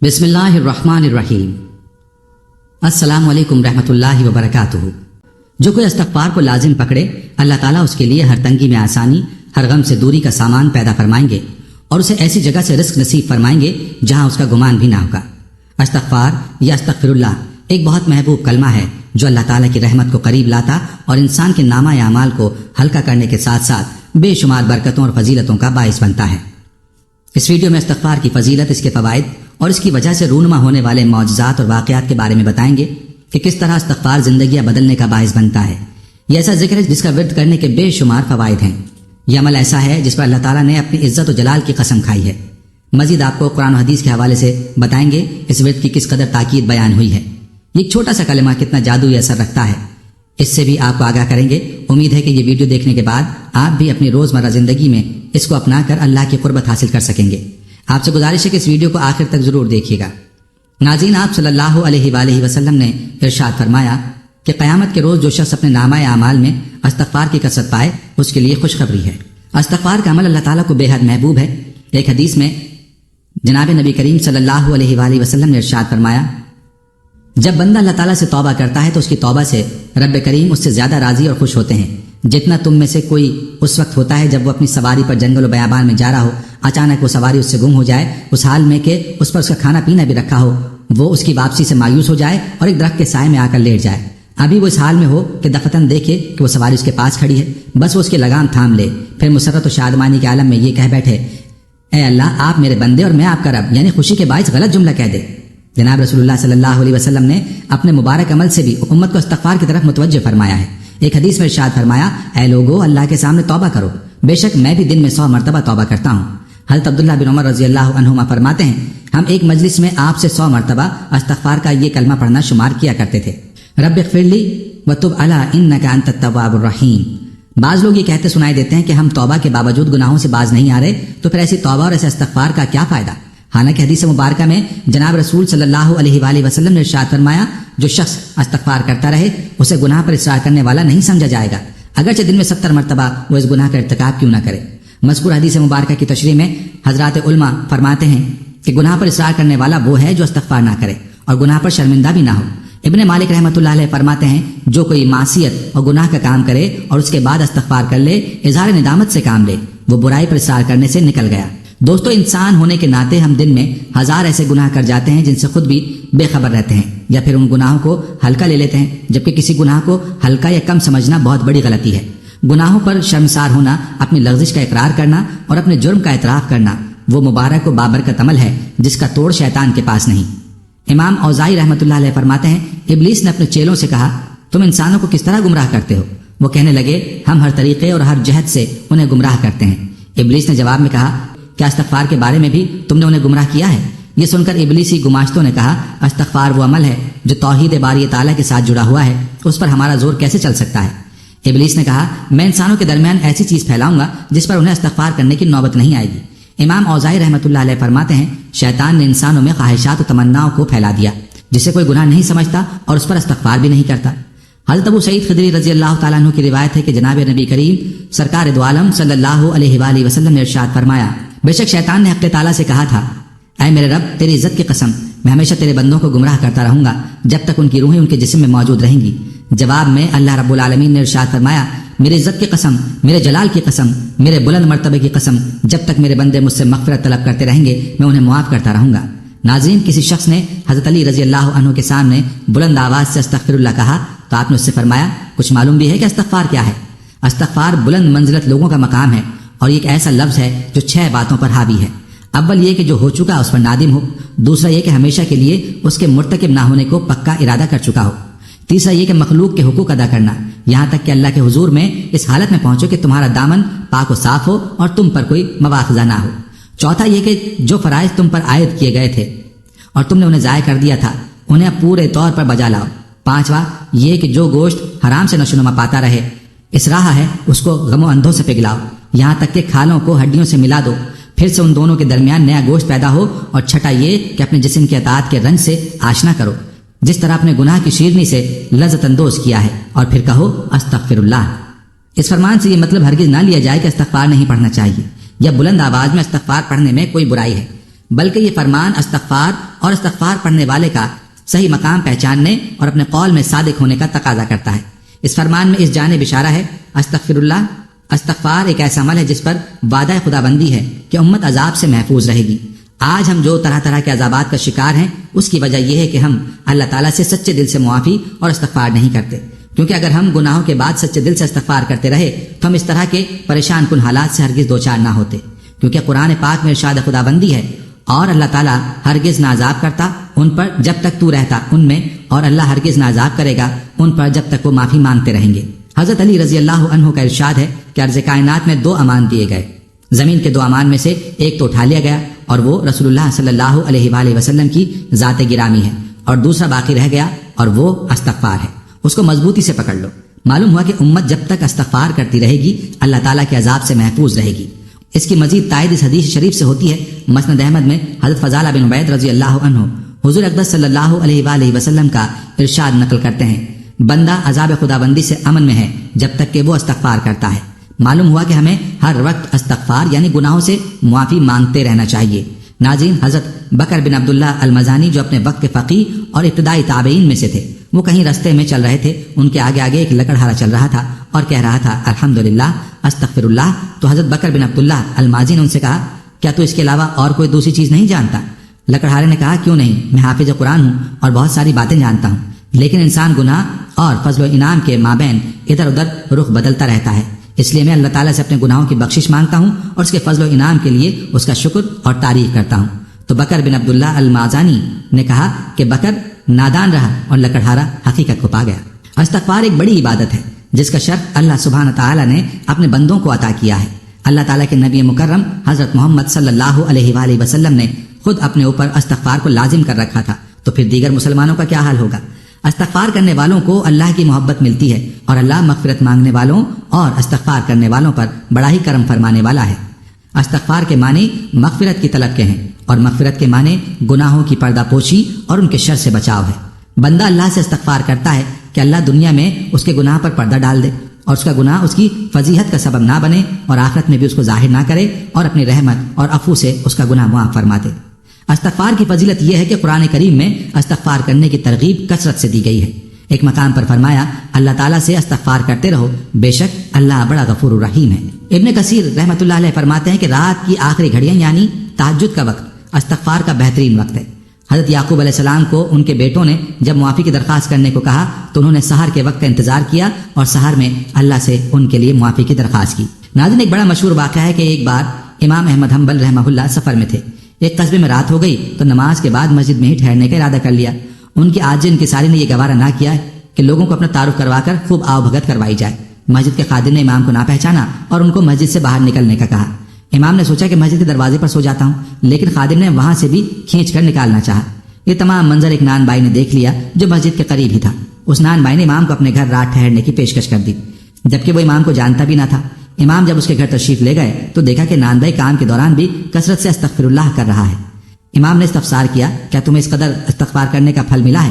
بسم اللہ الرحمن الرحیم۔ السلام علیکم رحمۃ اللہ وبرکاتہ۔ جو کوئی استغفار کو لازم پکڑے، اللہ تعالیٰ اس کے لیے ہر تنگی میں آسانی، ہر غم سے دوری کا سامان پیدا فرمائیں گے اور اسے ایسی جگہ سے رزق نصیب فرمائیں گے جہاں اس کا گمان بھی نہ ہوگا۔ استغفار یا استغفر اللہ ایک بہت محبوب کلمہ ہے جو اللہ تعالیٰ کی رحمت کو قریب لاتا اور انسان کے نامہ اعمال کو ہلکا کرنے کے ساتھ ساتھ بے شمار برکتوں اور فضیلتوں کا باعث بنتا ہے۔ اس ویڈیو میں استغفار کی فضیلت، اس کے فوائد اور اس کی وجہ سے رونما ہونے والے معجزات اور واقعات کے بارے میں بتائیں گے کہ کس طرح استغفار زندگیاں بدلنے کا باعث بنتا ہے۔ یہ ایسا ذکر ہے جس کا ورد کرنے کے بے شمار فوائد ہیں۔ یہ عمل ایسا ہے جس پر اللہ تعالیٰ نے اپنی عزت و جلال کی قسم کھائی ہے۔ مزید آپ کو قرآن و حدیث کے حوالے سے بتائیں گے اس ورد کی کس قدر تاکید بیان ہوئی ہے۔ یہ ایک چھوٹا سا کلمہ کتنا جادوئی اثر رکھتا ہے، اس سے بھی آپ کو آگاہ کریں گے۔ امید ہے کہ یہ ویڈیو دیکھنے کے بعد آپ بھی اپنی روزمرہ زندگی میں اس کو اپنا کر اللہ کی قربت حاصل کر سکیں گے۔ آپ سے گزارش ہے کہ اس ویڈیو کو آخر تک ضرور دیکھیے گا۔ ناظرین، آپ صلی اللہ علیہ وآلہ وسلم نے ارشاد فرمایا کہ قیامت کے روز جو شخص اپنے نامہ اعمال میں استغفار کی کثرت پائے اس کے لیے خوشخبری ہے۔ استغفار کا عمل اللہ تعالیٰ کو بے حد محبوب ہے۔ ایک حدیث میں جناب نبی کریم صلی اللہ علیہ وآلہ وسلم نے ارشاد فرمایا، جب بندہ اللہ تعالیٰ سے توبہ کرتا ہے تو اس کی توبہ سے رب کریم اس سے زیادہ راضی اور خوش ہوتے ہیں جتنا تم میں سے کوئی اس وقت ہوتا ہے جب وہ اپنی سواری پر جنگل و بیابان میں جا رہا ہو، اچانک وہ سواری اس سے گم ہو جائے، اس حال میں کہ اس پر اس کا کھانا پینا بھی رکھا ہو، وہ اس کی واپسی سے مایوس ہو جائے اور ایک درخت کے سائے میں آ کر لیٹ جائے۔ ابھی وہ اس حال میں ہو کہ دفتن دیکھے کہ وہ سواری اس کے پاس کھڑی ہے، بس وہ اس کی لگام تھام لے، پھر مسرت و شادمانی کے عالم میں یہ کہہ بیٹھے، اے اللہ آپ میرے بندے اور میں آپ کا رب، یعنی خوشی کے باعث غلط جملہ کہہ دے۔ جناب رسول اللہ صلی اللہ علیہ وسلم نے اپنے مبارک عمل سے بھی امت کو استغفار کی طرف متوجہ فرمایا ہے۔ ایک حدیث میں ارشاد فرمایا، اے لوگو اللہ کے سامنے توبہ کرو، بے شک میں بھی دن میں 100 مرتبہ توبہ کرتا ہوں۔ حضرت عبداللہ بن عمر رضی اللہ عنہما فرماتے ہیں، ہم ایک مجلس میں آپ سے 100 مرتبہ استغفار کا یہ کلمہ پڑھنا شمار کیا کرتے تھے، رب اغفر لی وتب علی انک انت التواب الرحیم۔ بعض لوگ یہ کہتے سنائی دیتے ہیں کہ ہم توبہ کے باوجود گناہوں سے باز نہیں آ رہے، تو پھر ایسی توبہ اور ایسے استغفار کا کیا فائدہ؟ حالانکہ حدیث مبارکہ میں جناب رسول صلی اللہ علیہ وآلہ وسلم نے ارشاد فرمایا، جو شخص استغفار کرتا رہے اسے گناہ پر اصرار کرنے والا نہیں سمجھا جائے گا، اگرچہ دن میں 70 مرتبہ وہ اس گناہ کا ارتکاب کیوں نہ کرے۔ مذکور حدیث مبارکہ کی تشریح میں حضرات علماء فرماتے ہیں کہ گناہ پر اصرار کرنے والا وہ ہے جو استغفار نہ کرے اور گناہ پر شرمندہ بھی نہ ہو۔ ابن مالک رحمۃ اللہ علیہ فرماتے ہیں، جو کوئی معصیت اور گناہ کا کام کرے اور اس کے بعد استغفار کر لے، اظہار ندامت سے کام لے، وہ برائی پر اصرار کرنے سے نکل گیا۔ دوستو، انسان ہونے کے ناطے ہم دن میں 1000 ایسے گناہ کر جاتے ہیں جن سے خود بھی بے خبر رہتے ہیں، یا پھر ان گناہوں کو ہلکا لے لیتے ہیں، جبکہ کسی گناہ کو ہلکا یا کم سمجھنا بہت بڑی غلطی ہے۔ گناہوں پر شرمسار ہونا، اپنی لغزش کا اقرار کرنا اور اپنے جرم کا اعتراف کرنا وہ مبارک و بابرکت عمل ہے جس کا توڑ شیطان کے پاس نہیں۔ امام اوزاعی رحمۃ اللہ علیہ فرماتے ہیں، ابلیس نے اپنے چیلوں سے کہا، تم انسانوں کو کس طرح گمراہ کرتے ہو؟ وہ کہنے لگے، ہم ہر طریقے اور ہر جہت سے انہیں گمراہ کرتے ہیں۔ ابلیس نے جواب میں کہا، کیا استغفار کے بارے میں بھی تم نے انہیں گمراہ کیا ہے؟ یہ سن کر ابلیسی گماشتوں نے کہا، استغفار وہ عمل ہے جو توحید باری تعالیٰ کے ساتھ جڑا ہوا ہے، اس پر ہمارا زور کیسے چل سکتا ہے؟ ابلیس نے کہا، میں انسانوں کے درمیان ایسی چیز پھیلاؤں گا جس پر انہیں استغفار کرنے کی نوبت نہیں آئے گی۔ امام اوزاعی رحمۃ اللہ علیہ فرماتے ہیں، شیطان نے انسانوں میں خواہشات و تمناؤں کو پھیلا دیا جسے کوئی گناہ نہیں سمجھتا اور اس پر استغفار بھی نہیں کرتا۔ حضرت ابو سعید خدری رضی اللہ تعالیٰ عنہ کی روایت ہے کہ جناب نبی کریم سرکار دو عالم صلی اللہ علیہ وآلہ وسلم نے ارشاد فرمایا، بے شک شیطان نے حق تعالیٰ سے کہا تھا، اے میرے رب تیری عزت کی قسم، میں ہمیشہ تیرے بندوں کو گمراہ کرتا رہوں گا جب تک ان کی روحیں ان کے جسم میں موجود رہیں گی۔ جواب میں اللہ رب العالمین نے ارشاد فرمایا، میری عزت کی قسم، میرے جلال کی قسم، میرے بلند مرتبے کی قسم، جب تک میرے بندے مجھ سے مغفرت طلب کرتے رہیں گے میں انہیں معاف کرتا رہوں گا۔ ناظرین، کسی شخص نے حضرت علی رضی اللہ عنہ کے سامنے بلند آواز سے استغفر اللہ کہا تو آپ نے اس سے فرمایا، کچھ معلوم بھی ہے کہ استغفار کیا ہے؟ استغفار بلند منزلت لوگوں کا مقام ہے اور یہ ایک ایسا لفظ ہے جو 6 باتوں پر حاوی ہے۔ اول یہ کہ جو ہو چکا اس پر نادم ہو، دوسرا یہ کہ ہمیشہ کے لیے اس کے مرتکب نہ ہونے کو پکا ارادہ کر چکا ہو، تیسرا یہ کہ مخلوق کے حقوق ادا کرنا، یہاں تک کہ اللہ کے حضور میں اس حالت میں پہنچو کہ تمہارا دامن پاک و صاف ہو اور تم پر کوئی مواخذہ نہ ہو، چوتھا یہ کہ جو فرائض تم پر عائد کیے گئے تھے اور تم نے انہیں ضائع کر دیا تھا انہیں پورے طور پر بجا لاؤ، پانچواں یہ کہ جو گوشت حرام سے نشو نما پاتا رہے اسراحہ ہے اس کو غم و اندھوں سے پگھلاؤ، یہاں تک کہ کھالوں کو ہڈیوں سے ملا دو، پھر سے ان دونوں کے درمیان نیا گوشت پیدا ہو، اور چھٹا یہ کہ اپنے جسم کے اطاعت کے رنج سے آشنا کرو جس طرح اپنے گناہ کی شیرنی سے لذت اندوز کیا ہے، اور پھر کہو استغفر اللہ۔ اس فرمان سے یہ مطلب ہرگز نہ لیا جائے کہ استغفار نہیں پڑھنا چاہیے یا بلند آواز میں استغفار پڑھنے میں کوئی برائی ہے، بلکہ یہ فرمان استغفار اور استغفار پڑھنے والے کا صحیح مقام پہچاننے اور اپنے قول میں صادق ہونے کا تقاضا کرتا ہے۔ اس فرمان میں اس جانب اشارہ ہے استغفر اللہ۔ استغفار ایک ایسا عمل ہے جس پر وعدہ خداوندی ہے کہ امت عذاب سے محفوظ رہے گی۔ آج ہم جو طرح طرح کے عذابات کا شکار ہیں اس کی وجہ یہ ہے کہ ہم اللہ تعالیٰ سے سچے دل سے معافی اور استغفار نہیں کرتے، کیونکہ اگر ہم گناہوں کے بعد سچے دل سے استغفار کرتے رہے تو ہم اس طرح کے پریشان کن حالات سے ہرگز دوچار نہ ہوتے، کیونکہ قرآن پاک میں ارشاد خداوندی ہے اور اللہ تعالیٰ ہرگز نہ عذاب کرتا ان پر جب تک تو رہتا ان میں، اور اللہ ہرگز نہ عذاب کرے گا ان پر جب تک وہ معافی مانگتے رہیں گے۔ حضرت علی رضی اللہ عنہ کا ارشاد ہے کہ عرض کائنات میں 2 امان دیے گئے، زمین کے 2 امان میں سے ایک تو اٹھا لیا گیا اور وہ رسول اللہ صلی اللہ علیہ وآلہ وسلم کی ذات گرامی ہے، اور دوسرا باقی رہ گیا اور وہ استغفار ہے، اس کو مضبوطی سے پکڑ لو۔ معلوم ہوا کہ امت جب تک استغفار کرتی رہے گی اللہ تعالیٰ کے عذاب سے محفوظ رہے گی۔ اس کی مزید تائید اس حدیث شریف سے ہوتی ہے۔ مسند احمد میں حضرت فضالہ بن عبید رضی اللہ عنہ حضور اقدس صلی اللہ علیہ وآلہ وسلم کا ارشاد نقل کرتے ہیں، بندہ عذاب خداوندی سے امن میں ہے جب تک کہ وہ استغفار کرتا ہے۔ معلوم ہوا کہ ہمیں ہر وقت استغفار یعنی گناہوں سے معافی مانگتے رہنا چاہیے۔ ناظرین، حضرت بکر بن عبداللہ المزانی جو اپنے وقت کے فقیہ اور ابتدائی تابعین میں سے تھے، وہ کہیں رستے میں چل رہے تھے، ان کے آگے آگے ایک لکڑہارا چل رہا تھا اور کہہ رہا تھا الحمدللہ استغفر اللہ۔ تو حضرت بکر بن عبداللہ المازی نے ان سے کہا، کیا تو اس کے علاوہ اور کوئی دوسری چیز نہیں جانتا؟ لکڑہارے نے کہا، کیوں نہیں، میں حافظ قرآن ہوں اور بہت ساری باتیں جانتا ہوں، لیکن انسان گناہ اور فضل و انعام کے مابین ادھر ادھر رخ بدلتا رہتا ہے، اس لیے میں اللہ تعالیٰ سے اپنے گناہوں کی بخشش مانگتا ہوں اور اس کے فضل و انعام کے لیے اس کا شکر اور تعریف کرتا ہوں۔ تو بکر بن عبداللہ المازانی نے کہا کہ بکر نادان رہا اور لکڑہارا حقیقت کو پا گیا۔ استغفار ایک بڑی عبادت ہے جس کا شرف اللہ سبحانہ تعالیٰ نے اپنے بندوں کو عطا کیا ہے۔ اللہ تعالیٰ کے نبی مکرم حضرت محمد صلی اللہ علیہ وآلہ وسلم نے خود اپنے اوپر استغفار کو لازم کر رکھا تھا، تو پھر دیگر مسلمانوں کا کیا حال ہوگا؟ استغفار کرنے والوں کو اللہ کی محبت ملتی ہے اور اللہ مغفرت مانگنے والوں اور استغفار کرنے والوں پر بڑا ہی کرم فرمانے والا ہے۔ استغفار کے معنی مغفرت کی طلب کے ہیں اور مغفرت کے معنی گناہوں کی پردہ پوشی اور ان کے شر سے بچاؤ ہے۔ بندہ اللہ سے استغفار کرتا ہے کہ اللہ دنیا میں اس کے گناہ پر پردہ ڈال دے اور اس کا گناہ اس کی فضیحت کا سبب نہ بنے، اور آخرت میں بھی اس کو ظاہر نہ کرے اور اپنی رحمت اور عفو سے اس کا گناہ معاف فرما دے۔ استغفار کی فضیلت یہ ہے کہ قرآن کریم میں استغفار کرنے کی ترغیب کثرت سے دی گئی ہے۔ ایک مقام پر فرمایا، اللہ تعالیٰ سے استغفار کرتے رہو، بے شک اللہ بڑا غفور الرحیم ہے۔ ابن کثیر رحمۃ اللہ علیہ فرماتے ہیں کہ رات کی آخری گھڑیاں یعنی تہجد کا وقت استغفار کا بہترین وقت ہے۔ حضرت یعقوب علیہ السلام کو ان کے بیٹوں نے جب معافی کی درخواست کرنے کو کہا تو انہوں نے سحر کے وقت کا انتظار کیا اور سحر میں اللہ سے ان کے لیے معافی کی درخواست کی۔ ناظرین، ایک بڑا مشہور واقعہ ہے کہ ایک بار امام احمد حنبل رحمہ اللہ سفر میں تھے۔ ایک قصبے میں رات ہو گئی تو نماز کے بعد مسجد میں ہی ٹھہرنے کا ارادہ کر لیا۔ ان کی عاجز انکساری نے یہ گوارا نہ کیا کہ لوگوں کو اپنا تعارف کروا کر خوب آؤ بھگت کروائی جائے۔ مسجد کے خادم نے امام کو نہ پہچانا اور ان کو مسجد سے باہر نکلنے کا کہا۔ امام نے سوچا کہ مسجد کے دروازے پر سو جاتا ہوں، لیکن خادم نے وہاں سے بھی کھینچ کر نکالنا چاہا۔ یہ تمام منظر ایک نان بائی نے دیکھ لیا جو مسجد کے قریب ہی تھا۔ اس نان بائی نے امام کو اپنے گھر رات ٹھہرنے کی پیشکش کر دی، جبکہ وہ امام کو جانتا بھی نہ تھا۔ امام جب اس کے گھر تشریف لے گئے تو دیکھا کہ نان بائی کام کے دوران بھی کثرت سے استغفر اللہ کر رہا ہے۔ امام نے استفسار کیا، کیا تمہیں اس قدر استغفار کرنے کا پھل ملا ہے؟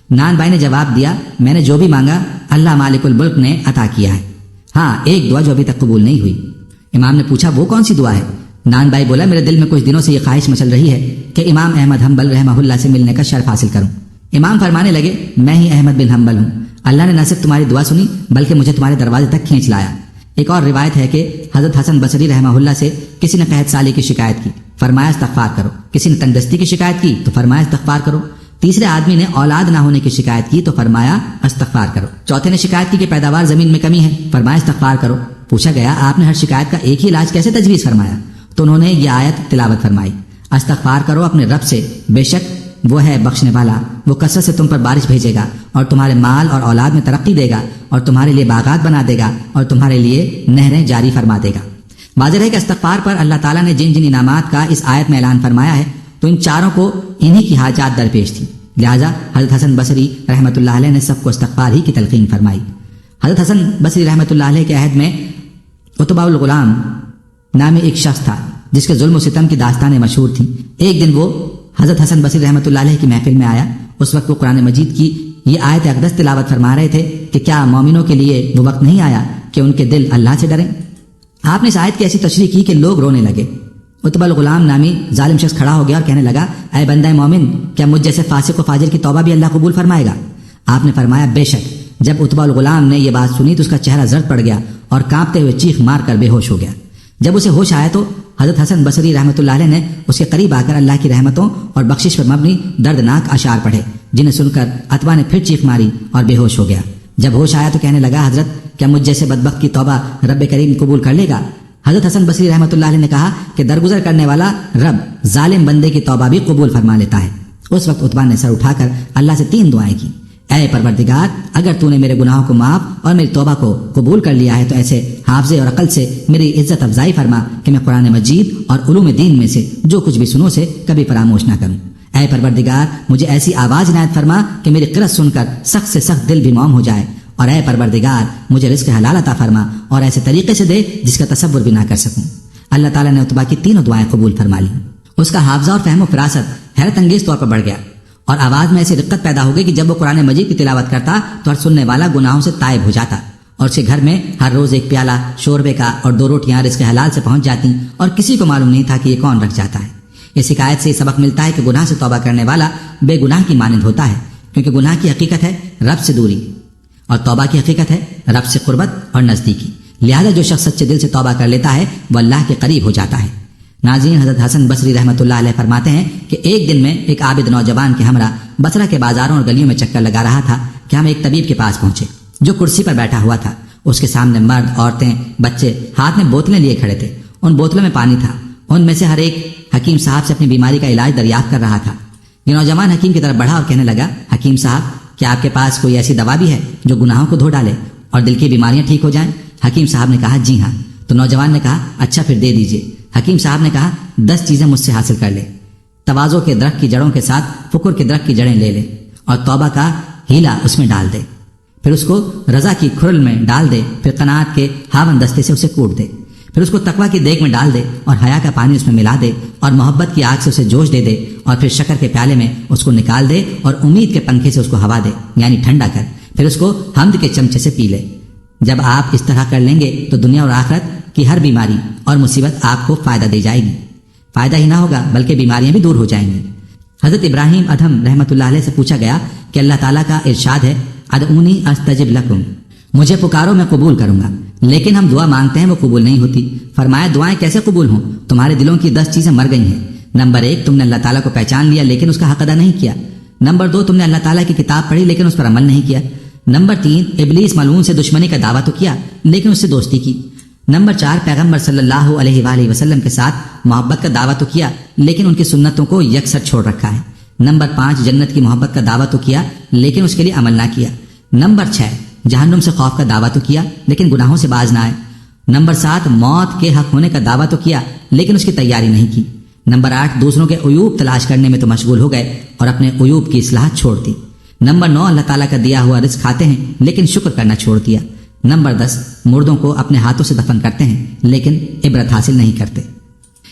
نان بائی نے جواب دیا، میں نے جو بھی مانگا اللہ مالک الملک نے عطا کیا ہے، ہاں ایک دعا جو ابھی تک قبول نہیں ہوئی۔ امام نے پوچھا، وہ کون سی دعا ہے؟ نان بائی بولا، میرے دل میں کچھ دنوں سے یہ خواہش مچل رہی ہے کہ امام احمد حنبل رحمہ اللہ سے ملنے کا شرف حاصل کروں۔ امام فرمانے لگے، میں ہی احمد بن حنبل ہوں، اللہ نے نہ صرف تمہاری دعا سنی بلکہ مجھے تمہارے دروازے تک کھینچ لایا۔ ایک اور روایت ہے کہ حضرت حسن بصری رحمہ اللہ سے کسی نے قحط سالی کی شکایت کی، فرمایا استغفار کرو۔ کسی نے تندرستی کی شکایت کی تو فرمایا استغفار کرو۔ تیسرے آدمی نے اولاد نہ ہونے کی شکایت کی تو فرمایا استغفار کرو۔ چوتھے نے شکایت کی کہ پیداوار زمین میں کمی ہے، فرمایا استغفار کرو۔ پوچھا گیا، آپ نے ہر شکایت کا ایک ہی علاج کیسے تجویز فرمایا؟ تو انہوں نے یہ آیت تلاوت فرمائی، استغفار کرو اپنے رب سے، بے شک وہ ہے بخشنے والا، وہ کثرت سے تم پر بارش بھیجے گا اور تمہارے مال اور اولاد میں ترقی دے گا اور تمہارے لیے باغات بنا دے گا اور تمہارے لیے نہریں جاری فرما دے گا۔ واضح ہے کہ استغفار پر اللہ تعالیٰ نے جن جن انعامات کا اس آیت میں اعلان فرمایا ہے تو ان چاروں کو انہی کی حاجات درپیش تھی، لہٰذا حضرت حسن بصری رحمۃ اللہ علیہ نے سب کو استغفار ہی کی تلقین فرمائی۔ حضرت حسن بصری رحمۃ اللہ علیہ کے عہد میں عتبہ الغلام نامی ایک شخص تھا جس کے ظلم و ستم کی داستانیں مشہور تھیں۔ ایک دن وہ حضرت حسن بصری رحمۃ اللہ علیہ کی محفل میں آیا۔ اس وقت وہ قرآن مجید کی یہ آیت اقدس تلاوت فرما رہے تھے کہ کیا مومنوں کے لیے وہ وقت نہیں آیا کہ ان کے دل اللہ سے ڈریں۔ آپ نے اس آیت کی ایسی تشریح کی کہ لوگ رونے لگے۔ عتبہ الغلام نامی ظالم شخص کھڑا ہو گیا اور کہنے لگا، اے بندہ مومن، کیا مجھ جیسے فاسق و فاجر کی توبہ بھی اللہ قبول فرمائے گا؟ آپ نے فرمایا، بے شک۔ جب عتبہ الغلام نے یہ بات سنی تو اس کا چہرہ زرد پڑ گیا اور کانپتے ہوئے چیخ مار کر بے ہوش ہو گیا۔ جب اسے ہوش آیا تو حضرت حسن بصری رحمۃ اللہ علیہ نے اس کے قریب آ کر اللہ کی رحمتوں اور بخشش پر مبنی دردناک اشعار پڑھے، جنہیں سن کر عتبہ نے پھر چیخ ماری اور بے ہوش ہو گیا۔ جب ہوش آیا تو کہنے لگا، حضرت، کیا مجھ جیسے بدبخت کی توبہ رب کریم قبول کر لے گا؟ حضرت حسن بصری رحمۃ اللہ علیہ نے کہا کہ درگزر کرنے والا رب ظالم بندے کی توبہ بھی قبول فرما لیتا ہے۔ اس وقت عتبہ نے سر اٹھا کر اللہ سے 3 دعائیں کی۔ اے پروردگار، اگر تو نے میرے گناہوں کو معاف اور میری توبہ کو قبول کر لیا ہے تو ایسے حافظے اور عقل سے میری عزت افزائی فرما کہ میں قرآن مجید اور علوم دین میں سے جو کچھ بھی سنوں سے کبھی فراموش نہ کروں۔ اے پروردگار، مجھے ایسی آواز عنایت فرما کہ میری قرأت سن کر سخت سے سخت دل بھی موم ہو جائے، اور اے پروردگار، مجھے رزق حلال عطا فرما اور ایسے طریقے سے دے جس کا تصور بھی نہ کر سکوں۔ اللہ تعالیٰ نے عتبہ کی 3 دعائیں قبول فرما لی۔ اس کا حافظہ اور فہم و فراست حیرت انگیز طور پر بڑھ گیا اور آواز میں ایسی رقت پیدا ہو گئی کہ جب وہ قرآن مجید کی تلاوت کرتا تو ہر سننے والا گناہوں سے تائب ہو جاتا، اور اس کے گھر میں ہر روز 1 پیالہ شوربے کا اور 2 روٹیاں رزق حلال سے پہنچ جاتی، اور کسی کو معلوم نہیں تھا کہ یہ کون رکھ جاتا ہے۔ اس حکایت سے یہ سبق ملتا ہے کہ گناہ سے توبہ کرنے والا بے گناہ کی مانند ہوتا ہے، کیونکہ گناہ کی حقیقت ہے رب سے دوری اور توبہ کی حقیقت ہے رب سے قربت اور نزدیکی۔ لہذا جو شخص سچے دل سے توبہ کر لیتا ہے وہ اللہ کے قریب ہو جاتا ہے۔ ناظرین، حضرت حسن بصری رحمۃ اللہ علیہ فرماتے ہیں کہ ایک دن میں ایک عابد نوجوان کے ہمراہ بصرہ کے بازاروں اور گلیوں میں چکر لگا رہا تھا کہ ہم ایک طبیب کے پاس پہنچے جو کرسی پر بیٹھا ہوا تھا۔ اس کے سامنے مرد، عورتیں، بچے ہاتھ میں بوتلیں لیے کھڑے تھے۔ ان بوتلوں میں پانی تھا۔ ان میں سے ہر ایک حکیم صاحب سے اپنی بیماری کا علاج دریافت کر رہا تھا۔ یہ نوجوان حکیم کی طرف بڑھا اور کہنے لگا، حکیم صاحب، کیا آپ کے پاس کوئی ایسی دوا بھی ہے جو گناہوں کو دھو ڈالے اور دل کی بیماریاں ٹھیک ہو جائیں؟ حکیم صاحب نے کہا، جی ہاں۔ تو نوجوان نے کہا، اچھا پھر دے دیجئے۔ حکیم صاحب نے کہا، 10 چیزیں مجھ سے حاصل کر لے۔ تواضع کے درخت کی جڑوں کے ساتھ فکر کے درخت کی جڑیں لے لے اور توبہ کا ہیلا اس میں ڈال دے، پھر اس کو رضا کی کھرل میں ڈال دے، پھر قناعت کے ہاون دستے سے اسے کوٹ دے، پھر اس کو تقویٰ کی دیگ میں ڈال دے اور حیا کا پانی اس میں ملا دے اور محبت کی آگ سے اسے جوش دے دے، اور پھر شکر کے پیالے میں اس کو نکال دے اور امید کے پنکھے سے اس کو ہوا دے، یعنی ٹھنڈا کر، پھر اس کو حمد کے چمچے سے پی لے۔ جب آپ اس طرح کر لیں گے تو دنیا اور آخرت کی ہر بیماری اور مصیبت آپ کو فائدہ دے جائے گی۔ فائدہ ہی نہ ہوگا بلکہ بیماریاں بھی دور ہو جائیں گی۔ حضرت ابراہیم ادھم رحمۃ اللہ علیہ سے پوچھا گیا کہ اللہ تعالیٰ کا ارشاد ہے، ادعونی استجب لکم، مجھے پکارو میں قبول کروں گا، لیکن ہم دعا مانگتے ہیں وہ قبول نہیں ہوتی۔ فرمایا، دعائیں کیسے قبول ہوں؟ تمہارے دلوں کی 10 چیزیں مر گئی ہیں۔ نمبر 1، تم نے اللہ تعالیٰ کو پہچان لیا لیکن اس کا حق ادا نہیں کیا۔ نمبر 2، تم نے اللہ تعالیٰ کی کتاب پڑھی لیکن اس پر عمل نہیں کیا۔ نمبر 3، ابلیس ملعون سے دشمنی کا دعویٰ تو کیا لیکن اس سے دوستی کی۔ نمبر 4، پیغمبر صلی اللہ علیہ وآلہ وسلم کے ساتھ محبت کا دعویٰ تو کیا لیکن ان کی سنتوں کو یکسر چھوڑ رکھا ہے۔ نمبر 5، جنت کی محبت کا دعویٰ تو کیا لیکن اس کے لیے عمل نہ کیا۔ نمبر 6، جہنم سے خوف کا دعویٰ تو کیا لیکن گناہوں سے باز نہ آئے۔ نمبر 7، موت کے حق ہونے کا دعویٰ تو کیا لیکن اس کی تیاری نہیں کی۔ نمبر 8، دوسروں کے عیوب تلاش کرنے میں تو مشغول ہو گئے اور اپنے عیوب کی اصلاح چھوڑ دی۔ نمبر 9، اللہ تعالیٰ کا دیا ہوا رزق کھاتے ہیں لیکن شکر کرنا چھوڑ دیا۔ نمبر 10، مردوں کو اپنے ہاتھوں سے دفن کرتے ہیں لیکن عبرت حاصل نہیں کرتے۔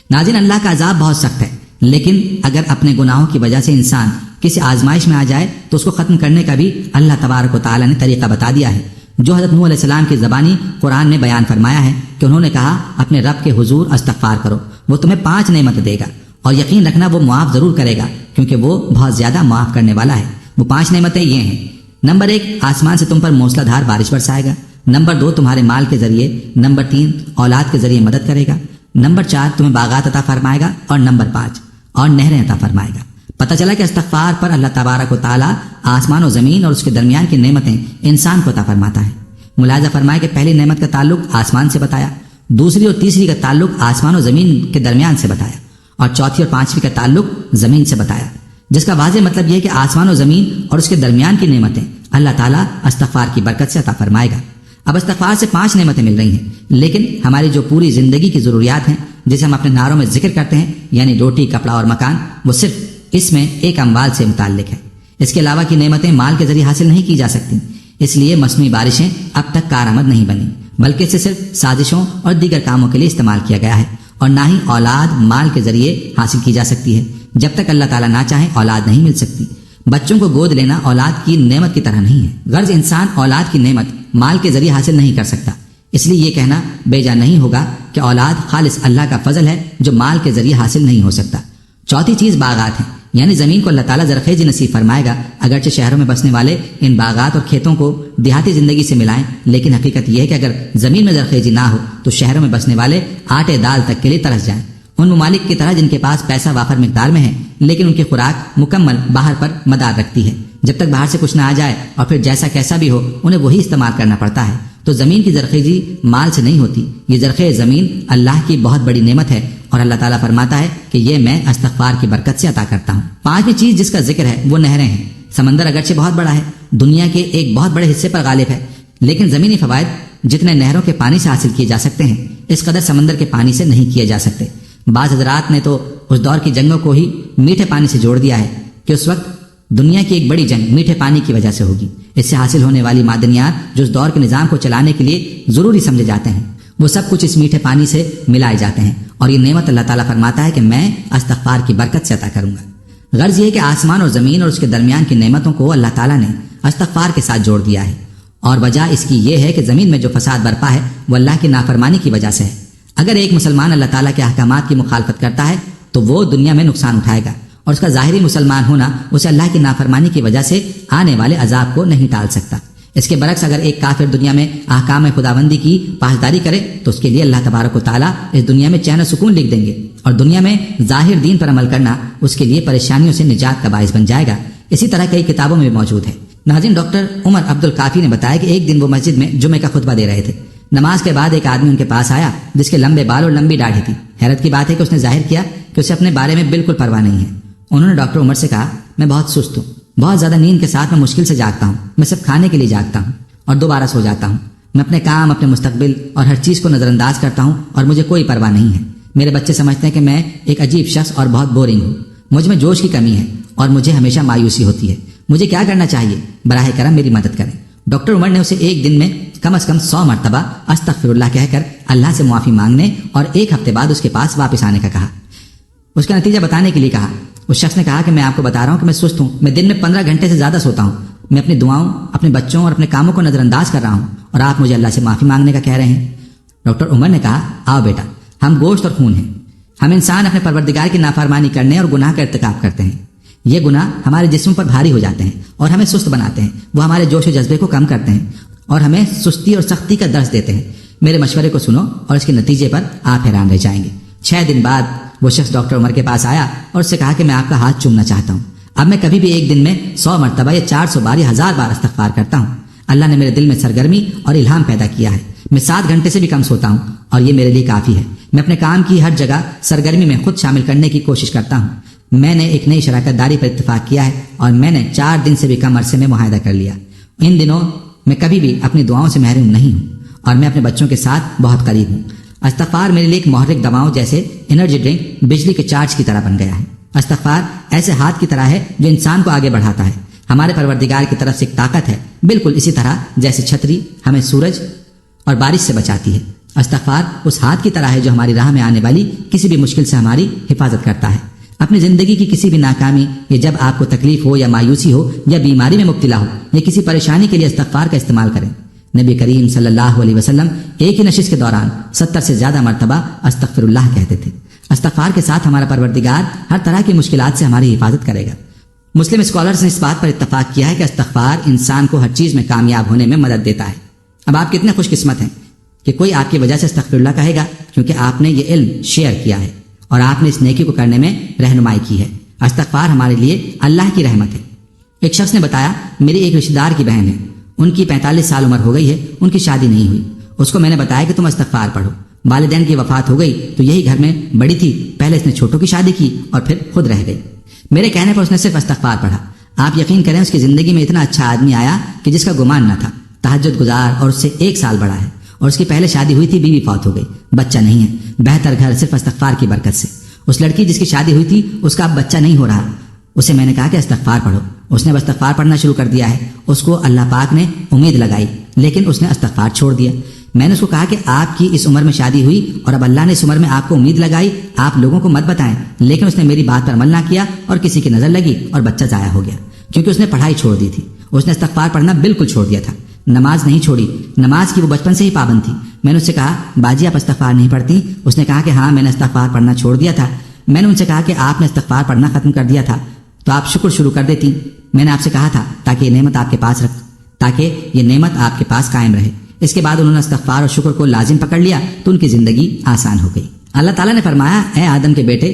ناظرین، اللہ کا عذاب بہت سخت ہے، لیکن اگر اپنے گناہوں کی وجہ سے انسان کسی آزمائش میں آ جائے تو اس کو ختم کرنے کا بھی اللہ تبارک و تعالیٰ نے طریقہ بتا دیا ہے، جو حضرت نوح علیہ السلام کی زبانی قرآن نے بیان فرمایا ہے کہ انہوں نے کہا، اپنے رب کے حضور استغفار کرو، وہ تمہیں 5 نعمت دے گا اور یقین رکھنا وہ معاف ضرور کرے گا کیونکہ وہ بہت زیادہ معاف کرنے والا ہے۔ وہ 5 نعمتیں یہ ہیں۔ نمبر 1، آسمان سے تم پر موسلا دھار بارش برسائے گا۔ نمبر 2، تمہارے مال کے ذریعے۔ نمبر 3، اولاد کے ذریعے مدد کرے گا۔ نمبر 4، تمہیں باغات عطا فرمائے گا، اور نمبر 5، اور نہریں عطا فرمائے گا۔ پتہ چلا کہ استغفار پر اللہ تبارک و تعالیٰ آسمان و زمین اور اس کے درمیان کی نعمتیں انسان کو عطا فرماتا ہے۔ ملاحظہ فرمائے کہ پہلی نعمت کا تعلق آسمان سے بتایا، دوسری اور تیسری کا تعلق آسمان و زمین کے درمیان سے بتایا، اور چوتھی اور پانچویں کا تعلق زمین سے بتایا، جس کا واضح مطلب یہ ہے کہ آسمان و زمین اور اس کے درمیان کی نعمتیں اللہ تعالیٰ استغفار کی برکت سے عطا فرمائے گا۔ اب استغفار سے 5 نعمتیں مل رہی ہیں، لیکن ہماری جو پوری زندگی کی ضروریات ہیں جسے ہم اپنے نعروں میں ذکر کرتے ہیں، یعنی روٹی، کپڑا اور مکان، وہ صرف اس میں ایک اموال سے متعلق ہے۔ اس کے علاوہ کی نعمتیں مال کے ذریعے حاصل نہیں کی جا سکتی، اس لیے مصنوعی بارشیں اب تک کارآمد نہیں بنی، بلکہ اسے صرف سازشوں اور دیگر کاموں کے لیے استعمال کیا گیا ہے، اور نہ ہی اولاد مال کے ذریعے حاصل کی جا سکتی ہے۔ جب تک اللہ تعالیٰ نہ چاہے اولاد نہیں مل سکتی۔ بچوں کو گود لینا اولاد کی نعمت کی طرح نہیں ہے، غرض انسان اولاد کی نعمت مال کے ذریعے حاصل نہیں کر سکتا، اس لیے یہ کہنا بے جا نہیں ہوگا کہ اولاد خالص اللہ کا فضل ہے جو مال کے ذریعے حاصل نہیں ہو سکتا۔ چوتھی چیز باغات ہیں، یعنی زمین کو اللہ تعالیٰ زرخیزی نصیب فرمائے گا۔ اگرچہ شہروں میں بسنے والے ان باغات اور کھیتوں کو دیہاتی زندگی سے ملائیں، لیکن حقیقت یہ ہے کہ اگر زمین میں زرخیزی نہ ہو تو شہروں میں بسنے والے آٹے دال تک کے لیے ترس جائیں۔ ان ممالک کی طرح جن کے پاس پیسہ وافر مقدار میں ہے لیکن ان کی خوراک مکمل باہر پر مدار رکھتی ہے، جب تک باہر سے کچھ نہ آ جائے اور پھر جیسا کیسا بھی ہو انہیں وہی استعمال کرنا پڑتا ہے۔ تو زمین کی زرخیزی مال سے نہیں ہوتی، یہ زرخیز زمین اللہ کی بہت بڑی نعمت ہے، اور اللہ تعالیٰ فرماتا ہے کہ یہ میں استغفار کی برکت سے عطا کرتا ہوں۔ پانچویں چیز جس کا ذکر ہے وہ نہریں ہیں۔ سمندر اگرچہ بہت بڑا ہے، دنیا کے ایک بہت بڑے حصے پر غالب ہے، لیکن زمینی فوائد جتنے نہروں کے پانی سے حاصل کیے جا سکتے ہیں اس قدر سمندر کے پانی سے نہیں کیے جا سکتے۔ بعض حضرات نے تو اس دور کی جنگوں کو ہی میٹھے پانی سے جوڑ دیا ہے کہ اس وقت دنیا کی ایک بڑی جنگ میٹھے پانی کی وجہ سے ہوگی۔ اس سے حاصل ہونے والی معدنیات جو اس دور کے نظام کو چلانے کے لیے ضروری سمجھے جاتے ہیں وہ سب کچھ اس میٹھے پانی سے ملائے جاتے ہیں، اور یہ نعمت اللہ تعالیٰ فرماتا ہے کہ میں استغفار کی برکت سے عطا کروں گا۔ غرض یہ ہے کہ آسمان اور زمین اور اس کے درمیان کی نعمتوں کو اللہ تعالیٰ نے استغفار کے ساتھ جوڑ دیا ہے، اور وجہ اس کی یہ ہے کہ زمین میں جو فساد برپا ہے وہ اللہ کی نافرمانی کی وجہ سے ہے۔ اگر ایک مسلمان اللہ تعالیٰ کے احکامات کی مخالفت کرتا ہے تو وہ دنیا میں نقصان اٹھائے گا، اور اس کا ظاہری مسلمان ہونا اسے اللہ کی نافرمانی کی وجہ سے آنے والے عذاب کو نہیں ٹال سکتا۔ اس کے برعکس اگر ایک کافر دنیا میں احکام خداوندی کی پاسداری کرے تو اس کے لیے اللہ تبارک و تعالیٰ اس دنیا میں چین و سکون لکھ دیں گے، اور دنیا میں ظاہر دین پر عمل کرنا اس کے لیے پریشانیوں سے نجات کا باعث بن جائے گا۔ اسی طرح کئی کتابوں میں بھی موجود ہے۔ ناظرین، ڈاکٹر عمر عبدالکافی نے بتایا کہ ایک دن وہ مسجد میں جمعے کا خطبہ دے رہے تھے۔ نماز کے بعد ایک آدمی ان کے پاس آیا جس کے لمبے بال اور لمبی داڑھی تھی۔ حیرت کی بات ہے کہ اس نے ظاہر کیا کہ اسے اپنے بارے میں بالکل پرواہ نہیں ہے۔ انہوں نے ڈاکٹر عمر سے کہا، میں بہت سست ہوں، بہت زیادہ نیند کے ساتھ میں مشکل سے جاگتا ہوں، میں صرف کھانے کے لیے جاگتا ہوں اور دوبارہ سو جاتا ہوں، میں اپنے کام، اپنے مستقبل اور ہر چیز کو نظر انداز کرتا ہوں اور مجھے کوئی پرواہ نہیں ہے۔ میرے بچے سمجھتے ہیں کہ میں ایک عجیب شخص اور بہت بورنگ ہوں، مجھ میں جوش کی کمی ہے اور مجھے ہمیشہ مایوسی ہوتی ہے۔ مجھے کیا کرنا چاہیے؟ براہ کرم میری مدد کریں۔ ڈاکٹر عمر نے اسے ایک دن میں کم از کم 100 مرتبہ استغفر اللہ کہہ کر اللہ سے معافی مانگنے اور ایک ہفتے بعد اس کے پاس واپس آنے کا کہا۔ اس کا نتیجہ بتانے کے لیے کہا۔ اس شخص نے کہا کہ میں آپ کو بتا رہا ہوں کہ میں سست ہوں، میں دن میں 15 گھنٹے سے زیادہ سوتا ہوں، میں اپنی دعاؤں، اپنے بچوں اور اپنے کاموں کو نظر انداز کر رہا ہوں، اور آپ مجھے اللہ سے معافی مانگنے کا کہہ رہے ہیں۔ ڈاکٹر عمر نے کہا، آؤ بیٹا، ہم گوشت اور خون ہیں، ہم انسان اپنے پروردگار کی نافرمانی کرنے اور گناہ کا ارتکاب کرتے ہیں۔ یہ گناہ ہمارے جسم پر بھاری ہو جاتے ہیں اور ہمیں سست بناتے ہیں، وہ ہمارے جوش و جذبے کو کم کرتے ہیں اور ہمیں سستی اور سختی کا درس دیتے ہیں۔ میرے مشورے کو سنو اور اس کے نتیجے پر آپ حیران رہ جائیں گے۔ 6 دن بعد وہ شخص ڈاکٹر عمر کے پاس آیا اور اس سے کہا کہ میں آپ کا ہاتھ چومنا چاہتا ہوں۔ اب میں کبھی بھی ایک دن میں 100 مرتبہ یا 400 بار یا 1000 بار استغفار کرتا ہوں۔ اللہ نے میرے دل میں سرگرمی اور الہام پیدا کیا ہے۔ میں 7 گھنٹے سے بھی کم سوتا ہوں اور یہ میرے لیے کافی ہے۔ میں اپنے کام کی ہر جگہ سرگرمی میں خود شامل کرنے کی کوشش کرتا ہوں۔ میں نے ایک نئی شراکت داری پر اتفاق کیا ہے اور میں نے 4 دن سے بھی کم عرصے میں معاہدہ کر لیا۔ ان دنوں میں کبھی بھی اپنی دعاؤں سے محروم نہیں ہوں اور میں اپنے بچوں کے ساتھ بہت قریب ہوں۔ استغفار میرے لیے ایک محرک دواؤں جیسے انرجی ڈرنک بجلی کے چارج کی طرح بن گیا ہے۔ استغفار ایسے ہاتھ کی طرح ہے جو انسان کو آگے بڑھاتا ہے۔ ہمارے پروردگار کی طرف سے ایک طاقت ہے، بالکل اسی طرح جیسے چھتری ہمیں سورج اور بارش سے بچاتی ہے۔ استغفار اس ہاتھ کی طرح ہے جو ہماری راہ میں آنے والی کسی بھی مشکل سے ہماری حفاظت کرتا ہے۔ اپنی زندگی کی کسی بھی ناکامی یا جب آپ کو تکلیف ہو یا مایوسی ہو یا بیماری میں مبتلا ہو یا کسی پریشانی کے لیے استغفار کا استعمال کریں۔ نبی کریم صلی اللہ علیہ وسلم ایک ہی نشست کے دوران 70 سے زیادہ مرتبہ استغفر اللہ کہتے تھے۔ استغفار کے ساتھ ہمارا پروردگار ہر طرح کی مشکلات سے ہماری حفاظت کرے گا۔ مسلم اسکالرز نے اس بات پر اتفاق کیا ہے کہ استغفار انسان کو ہر چیز میں کامیاب ہونے میں مدد دیتا ہے۔ اب آپ کتنے خوش قسمت ہیں کہ کوئی آپ کی وجہ سے استغفر اللہ کہے گا، کیونکہ آپ نے یہ علم شیئر کیا ہے اور آپ نے اس نیکی کو کرنے میں رہنمائی کی ہے۔ استغفار ہمارے لیے اللہ کی رحمت ہے۔ ایک شخص نے بتایا، میری ایک رشتہ دار کی بہن ہے، ان کی 45 سال عمر ہو گئی ہے، ان کی شادی نہیں ہوئی۔ اس کو میں نے بتایا کہ تم استغفار پڑھو۔ والدین کی وفات ہو گئی تو یہی گھر میں بڑی تھی، پہلے اس نے چھوٹوں کی شادی کی اور پھر خود رہ گئی۔ میرے کہنے پر اس نے صرف استغفار پڑھا۔ آپ یقین کریں اس کی زندگی میں اتنا اچھا آدمی آیا کہ جس کا گمان نہ تھا، تہجد گزار اور اس سے 1 سال بڑا ہے، اور اس کی پہلے شادی ہوئی تھی، بیوی فوت ہو گئی، بچہ نہیں ہے۔ بہتر گھر صرف استغفار کی برکت سے۔ اس لڑکی جس کی شادی ہوئی تھی اس کا اب بچہ نہیں ہو رہا۔ اسے میں نے کہا کہ استغفار پڑھو، اس نے اب استغفار پڑھنا شروع کر دیا ہے۔ اس کو اللہ پاک نے امید لگائی لیکن اس نے استغفار چھوڑ دیا۔ میں نے اس کو کہا کہ آپ کی اس عمر میں شادی ہوئی اور اب اللہ نے اس عمر میں آپ کو امید لگائی، آپ لوگوں کو مت بتائیں، لیکن اس نے میری بات پر عمل نہ کیا اور کسی کی نظر لگی اور بچہ ضائع ہو گیا، کیونکہ اس نے پڑھائی چھوڑ دی تھی۔ اس نے استغفار پڑھنا بالکل چھوڑ دیا تھا۔ نماز نہیں چھوڑی، نماز کی وہ بچپن سے ہی پابند تھی۔ میں نے اس سے کہا باجی آپ استغفار نہیں پڑھتی؟ اس نے کہا کہ ہاں میں نے استغفار پڑھنا چھوڑ دیا تھا۔ میں نے ان سے کہا کہ آپ نے استغفار پڑھنا ختم کر دیا تھا تو آپ شکر شروع کر دیتی۔ میں نے آپ سے کہا تھا تاکہ یہ نعمت آپ کے پاس قائم رہے۔ اس کے بعد انہوں نے استغفار اور شکر کو لازم پکڑ لیا تو ان کی زندگی آسان ہو گئی۔ اللہ تعالیٰ نے فرمایا اے آدم کے بیٹے،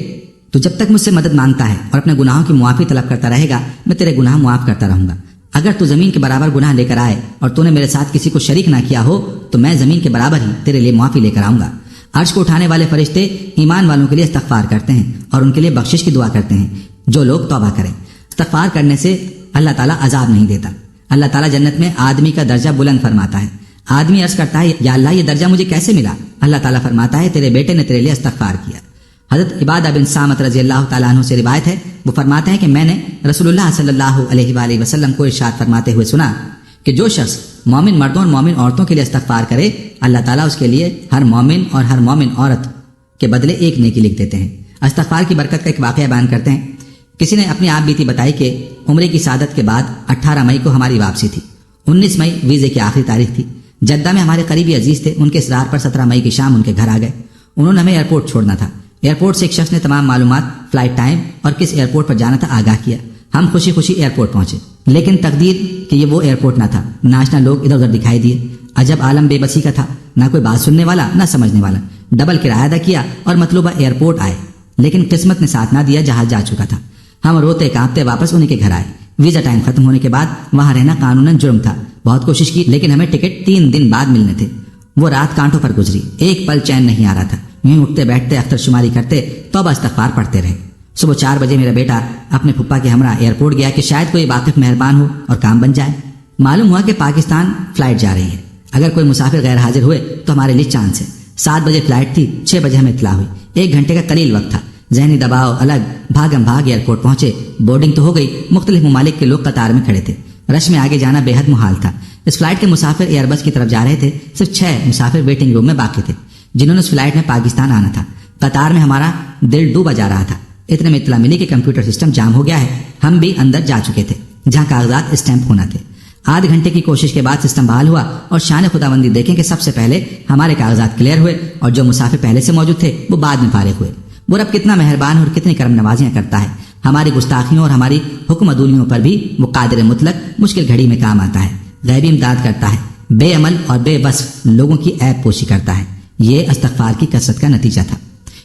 تو جب تک مجھ سے مدد مانگتا ہے اور اپنے گناہوں کی معافی طلب کرتا رہے گا میں تیرے گناہ معاف کرتا رہوں گا۔ اگر تو زمین کے برابر گناہ لے کر آئے اور تو نے میرے ساتھ کسی کو شریک نہ کیا ہو تو میں زمین کے برابر ہی تیرے لیے معافی لے کر آؤں گا۔ عرش کو اٹھانے والے فرشتے ایمان والوں کے لیے استغفار کرتے ہیں اور ان کے لیے بخشش کی دعا کرتے ہیں جو لوگ توبہ کریں۔ استغفار کرنے سے اللہ تعالیٰ عذاب نہیں دیتا۔ اللہ تعالیٰ جنت میں آدمی کا درجہ بلند فرماتا ہے۔ آدمی عرض کرتا ہے یا اللہ یہ درجہ مجھے کیسے ملا؟ اللہ تعالیٰ فرماتا ہے تیرے بیٹے نے تیرے لیے استغفار کیا۔ حضرت عبادہ بن صامت رضی اللہ تعالیٰ عنہ سے روایت ہے، وہ فرماتے ہیں کہ میں نے رسول اللہ صلی اللہ علیہ وآلہ وسلم کو ارشاد فرماتے ہوئے سنا کہ جو شخص مومن مردوں اور مومن عورتوں کے لیے استغفار کرے اللہ تعالیٰ اس کے لیے ہر مومن اور ہر مومن عورت کے بدلے ایک نیکی لکھ دیتے ہیں۔ استغفار کی برکت کا ایک واقعہ بیان کرتے ہیں۔ کسی نے اپنی آپ بیتی بتائی کہ عمرے کی سعادت کے بعد 18 مئی کو ہماری واپسی تھی۔ 19 مئی ویزے کی آخری تاریخ تھی۔ جدہ میں ہمارے قریبی عزیز تھے، ان کے اصرار پر 17 مئی کی شام ان کے گھر آ گئے۔ انہوں نے ہمیں ایئرپورٹ چھوڑنا تھا۔ ایئرپورٹ سے ایک شخص نے تمام معلومات، فلائٹ ٹائم اور کس ایئرپورٹ پر جانا تھا آگاہ کیا۔ ہم خوشی خوشی ایئرپورٹ پہنچے، لیکن تقدیر کہ یہ وہ ایئرپورٹ نہ تھا۔ ناشنا لوگ ادھر ادھر دکھائی دیے۔ عجب عالم بے بسی کا تھا، نہ کوئی بات سننے والا نہ سمجھنے والا۔ ڈبل کرایہ ادا کیا اور مطلوبہ ایئرپورٹ آئے، لیکن قسمت نے ساتھ نہ دیا، جہاز جا چکا تھا۔ ہم روتے کانپتے واپس انہیں کے گھر آئے۔ ویزا ٹائم ختم ہونے کے بعد وہاں رہنا قانوناً جرم تھا۔ بہت کوشش کی لیکن ہمیں ٹکٹ 3 دن بعد ملنے تھے۔ وہ رات کانٹوں پر گزری، ایک پل چین نہیں آ رہا تھا۔ یوں اٹھتے بیٹھتے اختر شماری کرتے توبہ استغفار پڑھتے رہے۔ صبح 4 بجے میرا بیٹا اپنے پھپھا کے ہمراہ ایئرپورٹ گیا کہ شاید کوئی واقف مہربان ہو اور کام بن جائے۔ معلوم ہوا کہ پاکستان فلائٹ جا رہی ہے۔ اگر کوئی مسافر غیر حاضر ہوئے تو ہمارے لیے چانس ہے۔ 7 بجے فلائٹ تھی، 6 بجے ہمیں اطلاع ہوئی۔ 1 گھنٹے کا قلیل وقت تھا۔ ذہنی دباؤ الگ، بھاگم بھاگ ایئرپورٹ پہنچے۔ بورڈنگ تو ہو گئی، مختلف ممالک کے لوگ قطار میں کھڑے تھے۔ رش میں آگے جانا بے حد محال تھا۔ اس فلائٹ کے مسافر ایئر بس کی طرف جا رہے تھے۔ صرف 6 مسافر ویٹنگ روم میں باقی تھے جنہوں نے اس فلائٹ میں پاکستان آنا تھا۔ قطار میں ہمارا دل ڈوبا جا رہا تھا۔ اتنے میں اطلاع ملی کہ کمپیوٹر سسٹم جام ہو گیا ہے۔ ہم بھی اندر جا چکے تھے جہاں کاغذات اسٹیمپ ہونا تھے۔ آدھ گھنٹے کی کوشش کے بعد سسٹم بحال ہوا اور شان خداوندی دیکھیں کہ سب سے پہلے ہمارے کاغذات کلیئر ہوئے اور جو مسافر پہلے سے موجود تھے وہ بعد میں فارغ ہوئے۔ وہ رب کتنا مہربان اور کتنی کرم نوازیاں کرتا ہے۔ ہماری گستاخیوں اور ہماری حکم عدولیوں پر بھی وہ قادر مطلق مشکل گھڑی میں کام آتا ہے، غیبی امداد کرتا ہے، بے عمل اور بے بس لوگوں کی عیب پوشی کرتا ہے۔ یہ استغفار کی کثرت کا نتیجہ تھا۔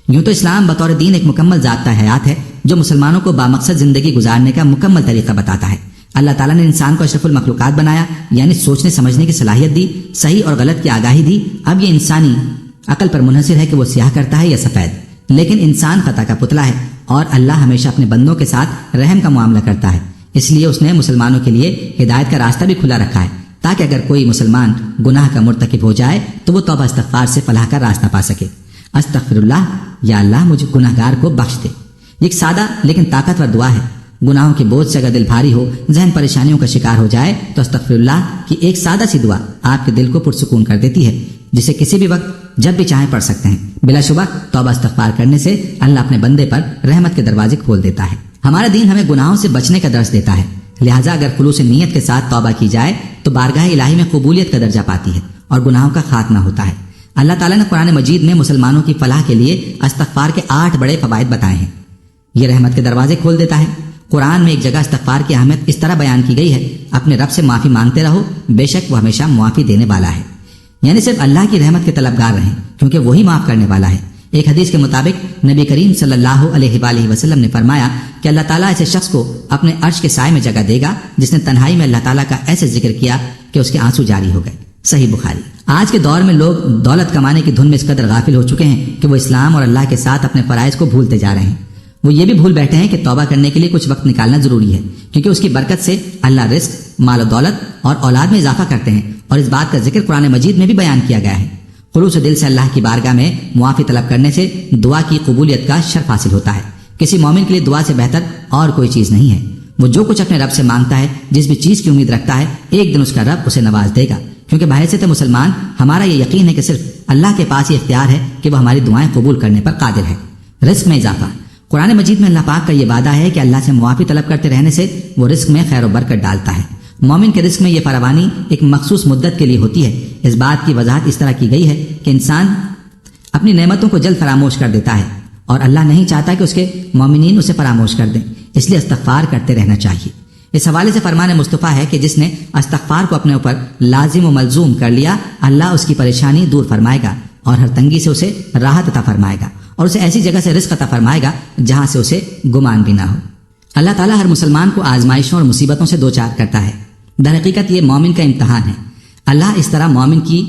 یوں تو اسلام بطور دین ایک مکمل ضابطہ حیات ہے جو مسلمانوں کو بامقصد زندگی گزارنے کا مکمل طریقہ بتاتا ہے۔ اللہ تعالیٰ نے انسان کو اشرف المخلوقات بنایا، یعنی سوچنے سمجھنے کی صلاحیت دی، صحیح اور غلط کی آگاہی دی۔ اب یہ انسانی عقل پر منحصر ہے کہ وہ سیاہ کرتا ہے یا سفید، لیکن انسان خطا کا پتلا ہے اور اللہ ہمیشہ اپنے بندوں کے ساتھ رحم کا معاملہ کرتا ہے۔ اس لیے اس نے مسلمانوں کے لیے ہدایت کا راستہ بھی کھلا رکھا ہے تاکہ اگر کوئی مسلمان گناہ کا مرتکب ہو جائے تو وہ توبہ استغفار سے فلاح کا راستہ پا سکے۔ استغفر اللہ، یا اللہ مجھے گناہگار کو بخش دے۔ یہ ایک سادہ لیکن طاقتور دعا ہے۔ گناہوں کے بوجھ سے اگر دل بھاری ہو، ذہن پریشانیوں کا شکار ہو جائے تو استغفر اللہ کی ایک سادہ سی دعا آپ کے دل کو پرسکون کر دیتی ہے، جسے کسی بھی وقت جب بھی چاہیں پڑھ سکتے ہیں۔ بلا شبہ توبہ استغفار کرنے سے اللہ اپنے بندے پر رحمت کے دروازے کھول دیتا ہے۔ ہمارا دین ہمیں گناہوں سے بچنے کا درس دیتا ہے، لہٰذا اگر خلوص نیت کے ساتھ توبہ کی جائے تو بارگاہ الہی میں قبولیت کا درجہ پاتی ہے اور گناہوں کا خاتمہ ہوتا ہے۔ اللہ تعالیٰ نے قرآن مجید میں مسلمانوں کی فلاح کے لیے استغفار کے 8 بڑے فوائد بتائے ہیں۔ یہ رحمت کے دروازے کھول دیتا ہے۔ قرآن میں ایک جگہ استغفار کی اہمیت اس طرح بیان کی گئی ہے، اپنے رب سے معافی مانگتے رہو، بے شک وہ ہمیشہ معافی دینے والا ہے۔ یعنی صرف اللہ کی رحمت کے طلبگار رہیں کیونکہ وہی معاف کرنے والا ہے۔ ایک حدیث کے مطابق نبی کریم صلی اللہ علیہ وآلہ وسلم نے فرمایا کہ اللہ تعالیٰ ایسے شخص کو اپنے عرش کے سائے میں جگہ دے گا جس نے تنہائی میں اللہ تعالیٰ کا ایسے ذکر کیا کہ اس کے آنسو جاری ہو گئے۔ صحیح بخاری۔ آج کے دور میں لوگ دولت کمانے کی دھن میں اس قدر غافل ہو چکے ہیں کہ وہ اسلام اور اللہ کے ساتھ اپنے فرائض کو بھولتے جا رہے ہیں۔ وہ یہ بھی بھول بیٹھے ہیں کہ توبہ کرنے کے لیے کچھ وقت نکالنا ضروری ہے، کیونکہ اس کی برکت سے اللہ رزق، مال و دولت اور اولاد میں اضافہ کرتے ہیں، اور اس بات کا ذکر قرآن مجید میں بھی بیان کیا گیا ہے۔ خلوص دل سے اللہ کی بارگاہ میں معافی طلب کرنے سے دعا کی قبولیت کا شرف حاصل ہوتا ہے۔ کسی مومن کے لیے دعا سے بہتر اور کوئی چیز نہیں ہے۔ وہ جو کچھ اپنے رب سے مانگتا ہے، جس بھی چیز کی امید رکھتا ہے، ایک دن اس کا رب اسے نواز دے گا، کیونکہ بحیثیت مسلمان ہمارا یہ یقین ہے کہ صرف اللہ کے پاس یہ اختیار ہے کہ وہ ہماری دعائیں قبول کرنے پر قادر ہے۔ رزق میں اضافہ۔ قرآن مجید میں اللہ پاک کا یہ وعدہ ہے کہ اللہ سے معافی طلب کرتے رہنے سے وہ رزق میں خیر و برکت ڈالتا ہے۔ مومن کے رزق میں یہ فراوانی ایک مخصوص مدت کے لیے ہوتی ہے۔ اس بات کی وضاحت اس طرح کی گئی ہے کہ انسان اپنی نعمتوں کو جلد فراموش کر دیتا ہے اور اللہ نہیں چاہتا کہ اس کے مومنین اسے فراموش کر دیں، اس لیے استغفار کرتے رہنا چاہیے۔ اس حوالے سے فرمان مصطفیٰ ہے کہ جس نے استغفار کو اپنے اوپر لازم و ملزوم کر لیا، اللہ اس کی پریشانی دور فرمائے گا اور ہر تنگی سے اسے راحت عطا فرمائے گا اور اسے ایسی جگہ سے رزق عطا فرمائے گا جہاں سے اسے گمان بھی نہ ہو۔ اللہ تعالیٰ ہر مسلمان کو آزمائشوں اور مصیبتوں سے دوچار کرتا ہے۔ در حقیقت یہ مومن کا امتحان ہے۔ اللہ اس طرح مومن کی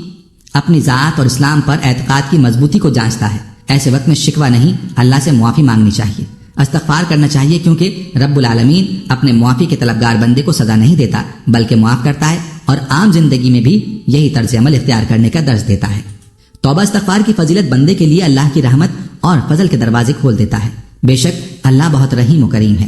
اپنی ذات اور اسلام پر اعتقاد کی مضبوطی کو جانچتا ہے۔ ایسے وقت میں شکوہ نہیں، اللہ سے معافی مانگنی چاہیے، استغفار کرنا چاہیے، کیونکہ رب العالمین اپنے معافی کے طلبگار بندے کو سزا نہیں دیتا بلکہ معاف کرتا ہے اور عام زندگی میں بھی یہی طرز عمل اختیار کرنے کا درس دیتا ہے۔ توبہ استغفار کی فضیلت بندے کے لیے اللہ کی رحمت اور فضل کے دروازے کھول دیتا ہے۔ بے شک اللہ بہت رحیم و کریم ہے،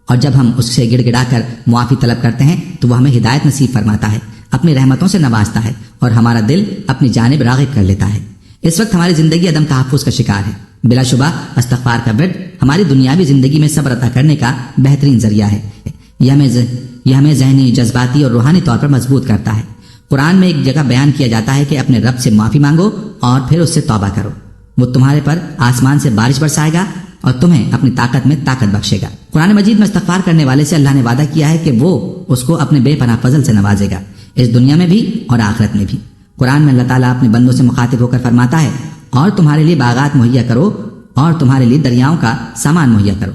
اور جب ہم اس سے گڑ گڑا کر معافی طلب کرتے ہیں تو وہ ہمیں ہدایت نصیب فرماتا ہے، اپنی رحمتوں سے نوازتا ہے اور ہمارا دل اپنی جانب راغب کر لیتا ہے۔ اس وقت ہماری زندگی عدم تحفظ کا شکار ہے۔ بلا شبہ استغفار کا ورد ہماری دنیاوی زندگی میں صبر عطا کرنے کا بہترین ذریعہ ہے۔ یہ ہمیں ذہنی، جذباتی اور روحانی طور پر مضبوط کرتا ہے۔ قرآن میں ایک جگہ بیان کیا جاتا ہے کہ اپنے رب سے معافی مانگو اور پھر اس سے توبہ کرو، وہ تمہارے پر آسمان سے بارش برسائے گا اور تمہیں اپنی طاقت میں طاقت بخشے گا۔ قرآن مجید میں استغفار کرنے والے سے اللہ نے وعدہ کیا ہے کہ وہ اس کو اپنے بے پناہ فضل سے نوازے گا، اس دنیا میں بھی اور آخرت میں بھی۔ قرآن میں اللہ تعالیٰ اپنے بندوں سے مخاطب ہو کر فرماتا ہے، اور تمہارے لیے باغات مہیا کرو اور تمہارے لیے دریاؤں کا سامان مہیا کرو۔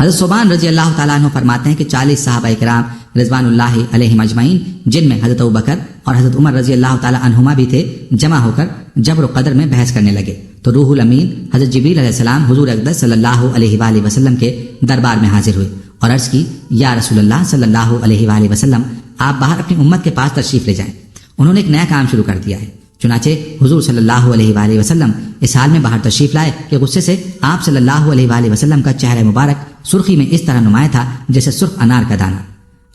حضرت ثوبان رضی اللہ تعالیٰ عنہ فرماتے ہیں کہ 40 صحابہ کرام رضوان اللہ علیہم اجمعین، جن میں حضرت ابوبکر اور حضرت عمر رضی اللہ تعالیٰ عنہما بھی تھے، جمع ہو کر جبر و قدر میں بحث کرنے لگے تو روح الامین حضرت جبریل علیہ السلام حضور اقدس صلی اللہ علیہ وآلہ وسلم کے دربار میں حاضر ہوئے اور عرض کی، یا رسول اللہ صلی اللہ علیہ وآلہ وسلم، آپ باہر اپنی امت کے پاس تشریف لے جائیں۔ انہوں نے ایک نیا کام شروع کر دیا ہے۔ چنانچہ حضور صلی اللہ علیہ وآلہ وسلم اس حال میں باہر تشریف لائے کہ غصے سے آپ صلی اللہ علیہ وآلہ وسلم کا چہرہ مبارک سرخی میں اس طرح نمایاں تھا جیسے سرخ انار کا دانہ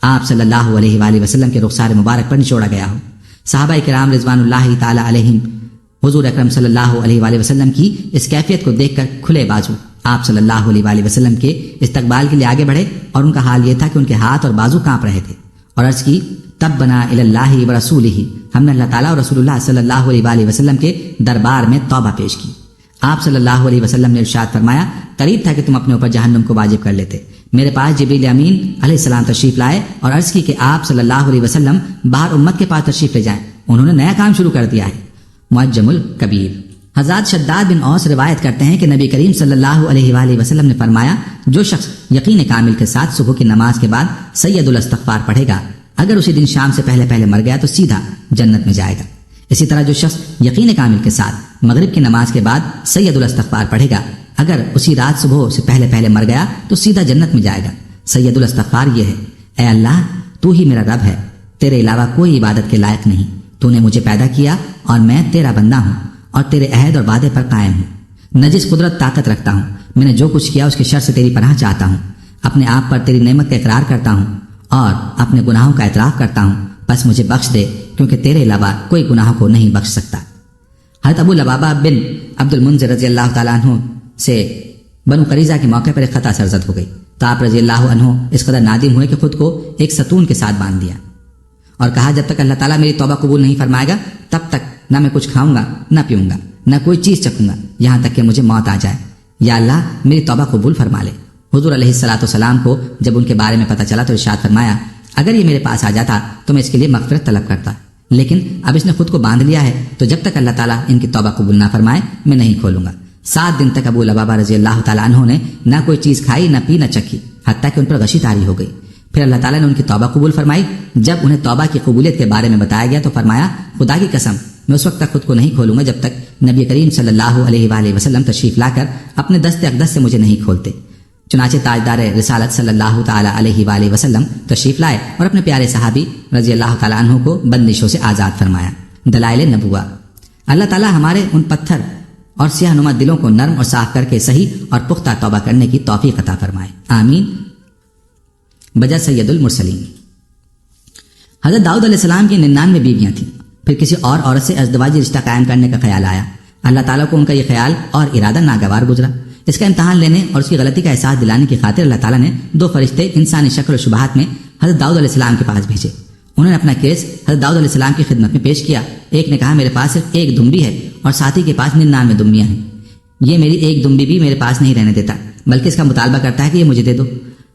آپ صلی اللہ علیہ وآلہ وسلم کے رخسار مبارک پر نچوڑا گیا ہو۔ صحابہ کرام رضوان اللہ تعالی علیہم حضور اکرم صلی اللہ علیہ وآلہ وسلم کی اس کیفیت کو دیکھ کر کھلے بازو آپ صلی اللہ علیہ وآلہ وسلم کے استقبال کے لیے آگے بڑھے، اور ان کا حال یہ تھا کہ ان کے ہاتھ اور بازو کانپ رہے تھے، اور عرض کی، تبنا الی اللہ و رسولہ، ہم نے اللہ تعالیٰ اور رسول اللہ صلی اللہ علیہ وآلہ وسلم کے دربار میں توبہ پیش کی۔ آپ صلی اللہ علیہ وسلم نے ارشاد فرمایا، قریب تھا کہ تم اپنے اوپر جہنم کو واجب کر لیتے۔ میرے پاس جبریل امین علیہ السلام تشریف لائے اور عرض کی کہ آپ صلی اللہ علیہ وسلم باہر امت کے پاس تشریف لے جائیں، انہوں نے نیا کام شروع کر دیا ہے۔ معجم الکبیر۔ حضرت شداد بن اوس روایت کرتے ہیں کہ نبی کریم صلی اللہ علیہ وآلہ وسلم نے فرمایا، جو شخص یقین کامل کے ساتھ صبح کی نماز کے بعد سید الاستغفار پڑھے گا، اگر اسی دن شام سے پہلے مر گیا تو سیدھا جنت میں جائے گا۔ اسی طرح جو شخص یقین کامل کے ساتھ مغرب کی نماز کے بعد سید الاستغفار پڑھے گا، اگر اسی رات صبح سے پہلے مر گیا تو سیدھا جنت میں جائے گا۔ سید الاستغفار یہ ہے، اے اللہ، تو ہی میرا رب ہے، تیرے علاوہ کوئی عبادت کے لائق نہیں، تو نے مجھے پیدا کیا اور میں تیرا بندہ ہوں اور تیرے عہد اور وعدے پر قائم ہوں۔ نجس قدرت طاقت رکھتا ہوں، میں نے جو کچھ کیا اس کے شر سے تیری پناہ چاہتا ہوں، اپنے آپ پر تیری نعمت کا اقرار کرتا ہوں اور اپنے گناہوں کا اعتراف کرتا ہوں، بس مجھے بخش دے، کیونکہ تیرے علاوہ کوئی گناہوں کو نہیں بخش سکتا۔ حضرت ابو لبابہ بن عبد المنذر رضی اللہ تعالیٰ عنہ سے بنو قریظہ کے موقع پر ایک خطا سرزد ہو گئی تو آپ رضی اللہ عنہ اس قدر نادم ہوئے کہ خود کو ایک ستون کے ساتھ باندھ دیا اور کہا، جب تک اللہ تعالیٰ میری توبہ قبول نہیں فرمائے گا تب تک نہ میں کچھ کھاؤں گا، نہ پیوں گا، نہ کوئی چیز چکھوں گا، یہاں تک کہ مجھے موت آ جائے۔ یا اللہ میری توبہ قبول فرما لے۔ حضور علیہ الصلوۃ والسلام کو جب ان کے بارے میں پتہ چلا تو ارشاد فرمایا، اگر یہ میرے پاس آ جاتا تو میں اس کے لیے مغفرت طلب کرتا، لیکن اب اس نے خود کو باندھ لیا ہے تو جب تک اللہ تعالیٰ ان کی توبہ قبول نہ فرمائے میں نہیں کھولوں گا۔ 7 دن تک ابو لبابہ رضی اللہ تعالیٰ عنہ نے نہ کوئی چیز کھائی، نہ پی، نہ چکھی، حتیٰ کہ ان پر غشی طاری ہو گئی۔ پھر اللہ تعالیٰ نے ان کی توبہ قبول فرمائی۔ جب انہیں توبہ کی قبولیت کے بارے میں بتایا گیا تو فرمایا، خدا کی قسم میں اس وقت تک خود کو نہیں کھولوں گا جب تک نبی کریم صلی اللہ علیہ وآلہ وسلم تشریف لا کر اپنے دست اقدس سے مجھے نہیں کھولتے۔ چنانچہ تاجدار رسالت صلی اللہ تعالی علیہ وآلہ وسلم تشریف لائے اور اپنے پیارے صحابی رضی اللہ تعالیٰ عنہ کو بندشوں سے آزاد فرمایا۔ دلائل نبوہ۔ اللہ تعالیٰ ہمارے ان پتھر اور سیاہ نما دلوں کو نرم اور صاف کر کے صحیح اور پختہ توبہ کرنے کی توفیق عطا فرمائے، آمین۔ بجا سید المرسلین۔ حضرت داؤد علیہ السلام کی 99 بیویاں تھیں، پھر کسی اور عورت سے ازدواجی رشتہ قائم کرنے کا خیال آیا۔ اللہ تعالیٰ کو ان کا یہ خیال اور ارادہ ناگوار گزرا۔ اس کا امتحان لینے اور اس کی غلطی کا احساس دلانے کی خاطر اللہ تعالیٰ نے 2 فرشتے انسانی شکل و شبہات میں حضرت داؤد علیہ السلام کے پاس بھیجے۔ انہوں نے اپنا کیس حضرت داؤد علیہ السلام کی خدمت میں پیش کیا۔ ایک نے کہا میرے پاس صرف ایک دمبی ہے اور ساتھی کے پاس 99 دمبیاں ہیں، یہ میری ایک دمبی بھی میرے پاس نہیں رہنے دیتا بلکہ اس کا مطالبہ کرتا ہے کہ یہ مجھے دے دو۔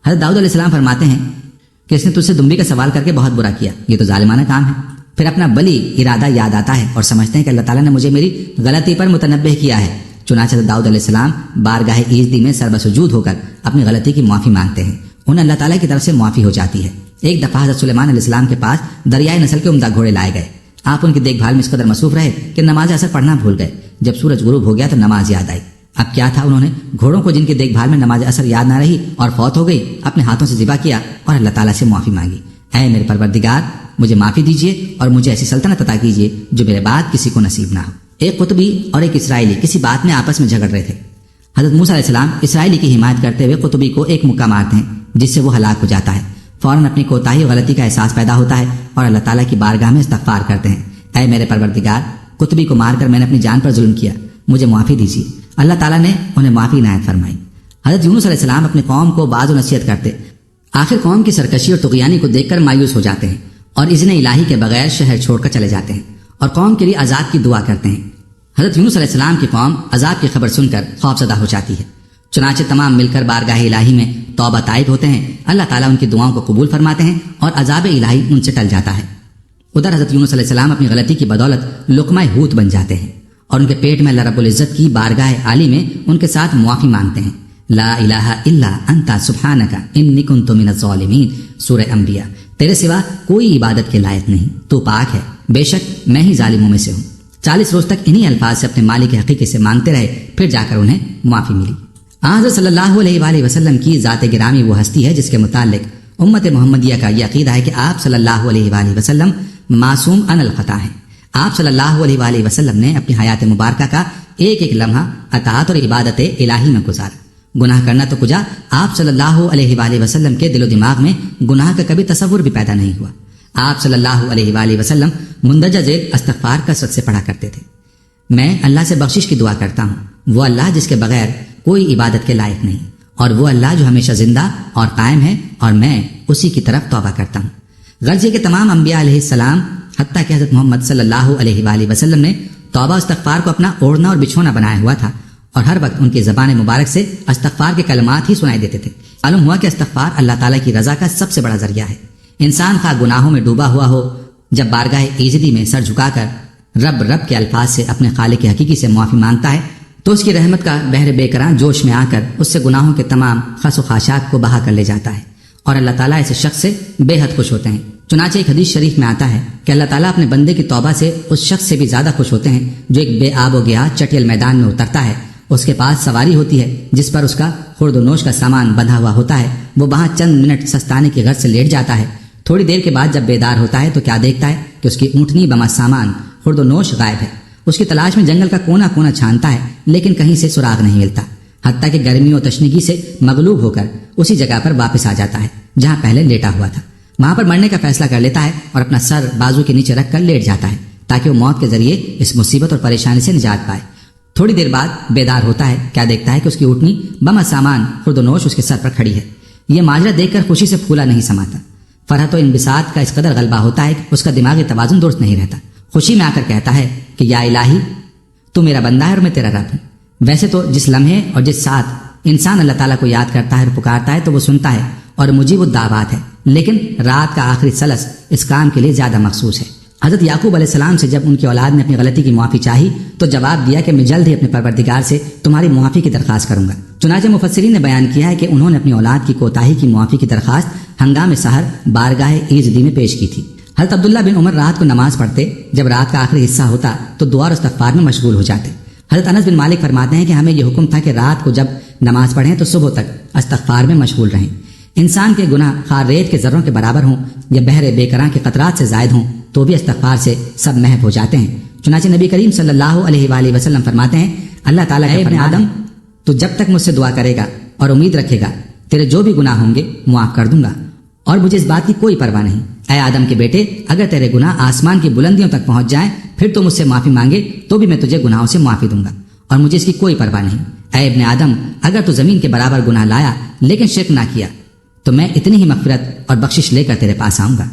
حضرت داؤد علیہ السلام فرماتے ہیں کہ اس نے تجھ سے دمبی کا سوال کر کے بہت برا کیا، یہ تو ظالمانہ کام ہے۔ پھر اپنا بلی ارادہ یاد آتا ہے اور سمجھتے ہیں کہ اللہ تعالیٰ نے مجھے میری غلطی پر متنبہ کیا ہے۔ چنانچہ حضرت داؤد علیہ السلام بارگاہ ایزدی میں سربسجود ہو کر اپنی غلطی کی معافی مانگتے ہیں، انہیں اللہ تعالیٰ کی طرف سے معافی ہو جاتی ہے۔ ایک دفعہ حضرت سلیمان علیہ السلام کے پاس دریائے نسل کے عمدہ گھوڑے لائے گئے۔ آپ ان کی دیکھ بھال میں اس قدر مصروف رہے کہ نماز اثر پڑھنا بھول گئے۔ جب سورج غروب ہو گیا تو نماز یاد آئی۔ اب کیا تھا، انہوں نے گھوڑوں کو جن کی دیکھ بھال میں نماز اثر یاد نہ رہی اور فوت ہو گئی اپنے ہاتھوں سے ذبح کیا اور اللہ تعالیٰ سے معافی مانگی، اے میرے پروردگار مجھے معافی دیجیے اور مجھے ایسی سلطنت عطا کیجیے جو میرے بعد کسی کو نصیب نہ ہو۔ ایک قطبی اور ایک اسرائیلی کسی بات میں آپس میں جھگڑ رہے تھے۔ حضرت موسیٰ علیہ السلام اسرائیلی کی حمایت کرتے ہوئے قطبی کو ایک مکہ مارتے ہیں جس سے وہ ہلاک ہو جاتا ہے۔ فوراً اپنی کوتاہی و غلطی کا احساس پیدا ہوتا ہے اور اللہ تعالیٰ کی بارگاہ میں استغفار کرتے ہیں، اے میرے پروردگار قطبی کو مار کر میں نے اپنی جان پر ظلم کیا، مجھے معافی دیجیے۔ اللہ تعالیٰ نے انہیں معافی عنایت فرمائی۔ حضرت یونس علیہ السلام اپنے قوم کو بعض و نصیحت کرتے، آخر قوم کی سرکشی اور طغیانی کو دیکھ کر مایوس ہو جاتے ہیں اور اذن الہی کے بغیر شہر چھوڑ کر چلے جاتے ہیں اور قوم کے لیے عذاب کی دعا کرتے ہیں۔ حضرت یونس علیہ السلام کی قوم عذاب کی خبر سن کر خوفزدہ ہو جاتی ہے، چنانچہ تمام مل کر بارگاہ الہی میں توبہ تائب ہوتے ہیں۔ اللہ تعالیٰ ان کی دعاؤں کو قبول فرماتے ہیں اور عذاب الہی ان سے ٹل جاتا ہے۔ ادھر حضرت یونس علیہ السلام اپنی غلطی کی بدولت لقمہ حوت بن جاتے ہیں اور ان کے پیٹ میں اللہ رب العزت کی بارگاہ عالی میں ان کے ساتھ معافی مانگتے ہیں۔ لا الہ الا انت سبحانک انی کنت من الظالمین، سورہ انبیاء۔ تیرے سوا کوئی عبادت کے لائق نہیں، تو پاک ہے، بے شک میں ہی ظالموں میں سے ہوں۔ 40 روز تک انہی الفاظ سے اپنے مالک حقیقی سے مانگتے رہے، پھر جا کر انہیں معافی ملی۔ حضرت صلی اللہ علیہ وآلہ وسلم کی ذات گرامی وہ ہستی ہے جس کے متعلق امت محمدیہ کا یہ عقیدہ ہے کہ آپ صلی اللہ علیہ وآلہ وسلم معصوم عن الخطا ہیں۔ آپ صلی اللہ علیہ وآلہ وسلم نے اپنی حیات مبارکہ کا ایک ایک لمحہ اطاعت اور عبادت الہی میں گزارا۔ گناہ کرنا تو کجا، آپ صلی اللہ علیہ وآلہ وسلم کے دل و دماغ میں گناہ کا کبھی تصور بھی پیدا نہیں ہوا۔ آپ صلی اللہ علیہ وآلہ وسلم مندرجہ ذیل استغفار کثرت سے پڑھا کرتے تھے، میں اللہ سے بخشش کی دعا کرتا ہوں، وہ اللہ جس کے بغیر کوئی عبادت کے لائق نہیں، اور وہ اللہ جو ہمیشہ زندہ اور قائم ہے، اور میں اسی کی طرف توبہ کرتا ہوں۔ غرض یہ کہ تمام انبیاء علیہ السلام حتیٰ کہ حضرت محمد صلی اللہ علیہ وآلہ وسلم نے توبہ استغفار کو اپنا اوڑھنا اور بچھونا بنایا ہوا تھا، اور ہر وقت ان کی زبان مبارک سے استغفار کے کلمات ہی سنائی دیتے تھے۔ معلوم ہوا کہ استغفار اللہ تعالیٰ کی رضا کا سب سے بڑا ذریعہ ہے۔ انسان خواہ گناہوں میں ڈوبا ہوا ہو، جب بارگاہ ایزدی میں سر جھکا کر رب رب کے الفاظ سے اپنے خالق حقیقی سے معافی مانگتا ہے تو اس کی رحمت کا بحر بے کراں جوش میں آ کر اس سے گناہوں کے تمام خس و خاشاک کو بہا کر لے جاتا ہے، اور اللہ تعالیٰ ایسے شخص سے بے حد خوش ہوتے ہیں۔ چنانچہ ایک حدیث شریف میں آتا ہے کہ اللہ تعالیٰ اپنے بندے کی توبہ سے اس شخص سے بھی زیادہ خوش ہوتے ہیں جو ایک بے آب و گیا چٹیل میدان میں اترتا ہے، اس کے پاس سواری ہوتی ہے جس پر اس کا خورد و نوش کا سامان بندھا ہوا ہوتا ہے، وہ وہاں چند منٹ سستانے کی غرض سے لیٹ جاتا ہے۔ تھوڑی دیر کے بعد جب بیدار ہوتا ہے تو کیا دیکھتا ہے کہ اس کی اونٹنی بما سامان خورد و نوش غائب ہے۔ اس کی تلاش میں جنگل کا کونا کونا چھانتا ہے لیکن کہیں سے سراغ نہیں ملتا، حتیٰ کہ گرمی و تشنگی سے مغلوب ہو کر اسی جگہ پر واپس آ جاتا ہے جہاں پہلے لیٹا ہوا تھا۔ وہاں پر مرنے کا فیصلہ کر لیتا ہے اور اپنا سر بازو کے نیچے رکھ کر لیٹ جاتا ہے تاکہ وہ موت کے ذریعے اس مصیبت اور پریشانی سے نجات پائے۔ تھوڑی دیر بعد بیدار ہوتا ہے، کیا دیکھتا ہے کہ اس کی اونٹنی بما سامان خورد و نوش اس کے سر پر کھڑی ہے۔ یہ ماجرا دیکھ کر خوشی سے پھولا نہیں سماتا، فرحت و انبساط کا اس قدر غلبہ ہوتا ہے کہ اس کا دماغی توازن درست نہیں رہتا۔ خوشی میں آ کر کہتا ہے کہ یا الہی تو میرا بندہ ہے اور میں تیرا رب ہوں۔ ویسے تو جس لمحے اور جس ساتھ انسان اللہ تعالیٰ کو یاد کرتا ہے اور پکارتا ہے تو وہ سنتا ہے اور مجیب الدعوات ہے، لیکن رات کا آخری ثلث اس کام کے لیے زیادہ مخصوص ہے۔ حضرت یعقوب علیہ السلام سے جب ان کی اولاد نے اپنی غلطی کی معافی چاہی تو جواب دیا کہ میں جلد ہی اپنے پروردگار سے تمہاری معافی کی درخواست کروں گا۔ چنانچہ مفسرین نے بیان کیا ہے کہ انہوں نے اپنی اولاد کی کوتاہی کی معافی کی درخواست ہنگام سحر بارگاہ ایزدی میں پیش کی تھی۔ حضرت عبداللہ بن عمر رات کو نماز پڑھتے، جب رات کا آخری حصہ ہوتا تو دعا اور استغفار میں مشغول ہو جاتے۔ حضرت انس بن مالک فرماتے ہیں کہ ہمیں یہ حکم تھا کہ رات کو جب نماز پڑھیں تو صبح تک استغفار میں مشغول رہیں۔ انسان کے گناہ خواہ ریت کے ذروں کے برابر ہوں یا بحر بے کراں کے قطرات سے زائد ہوں تو بھی استغفار سے سب محو ہو جاتے ہیں۔ چنانچہ نبی کریم صلی اللہ علیہ وآلہ وسلم فرماتے ہیں، اللہ تعالیٰ اے ابن آدم تو جب تک مجھ سے دعا کرے گا اور امید رکھے گا تیرے جو بھی گناہ ہوں گے معاف کر دوں گا، اور مجھے اس بات کی کوئی پرواہ نہیں۔ اے آدم کے بیٹے، اگر تیرے گناہ آسمان کی بلندیوں تک پہنچ جائیں پھر تو مجھ سے معافی مانگے تو بھی میں تجھے گناہوں سے معافی دوں گا، اور مجھے اس کی کوئی پرواہ نہیں۔ اے ابن آدم، اگر تو زمین کے برابر گناہ لایا لیکن شرک نہ کیا تو میں اتنی ہی مغفرت اور بخشش لے کر تیرے پاس آؤں گا۔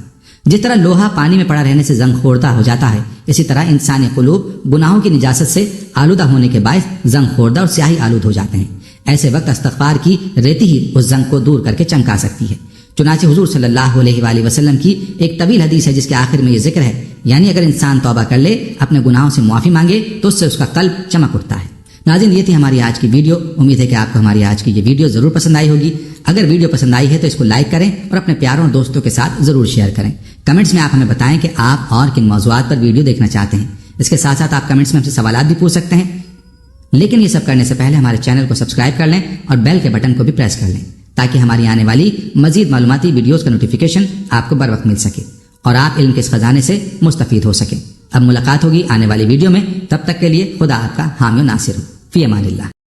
جس طرح لوہا پانی میں پڑا رہنے سے زنگ خوردہ ہو جاتا ہے، اسی طرح انسانی قلوب گناہوں کی نجاست سے آلودہ ہونے کے باعث زنگ خوردہ اور سیاہی آلود ہو جاتے ہیں۔ ایسے وقت استغفار کی ریتی ہی اس زنگ کو دور کر کے چمکا سکتی ہے۔ چنانچہ حضور صلی اللہ علیہ وآلہ وسلم کی ایک طویل حدیث ہے جس کے آخر میں یہ ذکر ہے، یعنی اگر انسان توبہ کر لے، اپنے گناہوں سے معافی مانگے تو اس سے اس کا قلب چمک اٹھتا ہے۔ ناظرین، یہ تھی ہماری آج کی ویڈیو۔ امید ہے کہ آپ کو ہماری آج کی یہ ویڈیو ضرور پسند آئی ہوگی۔ اگر ویڈیو پسند آئی ہے تو اس کو لائک کریں اور اپنے پیاروں اور دوستوں کے ساتھ ضرور شیئر کریں۔ کمنٹس میں آپ ہمیں بتائیں کہ آپ اور کن موضوعات پر ویڈیو دیکھنا چاہتے ہیں۔ اس کے ساتھ ساتھ آپ کمنٹس میں ہم سے سوالات بھی پوچھ سکتے ہیں، لیکن یہ سب کرنے سے پہلے ہمارے چینل کو سبسکرائب کر لیں اور بیل کے بٹن کو بھی پریس کر لیں تاکہ ہماری آنے والی مزید معلوماتی ویڈیوز کا نوٹیفیکیشن آپ کو بر وقت مل سکے اور آپ علم کے اس خزانے سے مستفید ہو سکیں۔ اب ملاقات ہوگی آنے والی ویڈیو میں، تب تک کے لیے خدا آپ کا حامی و ناصر ہو۔ فی امان اللہ۔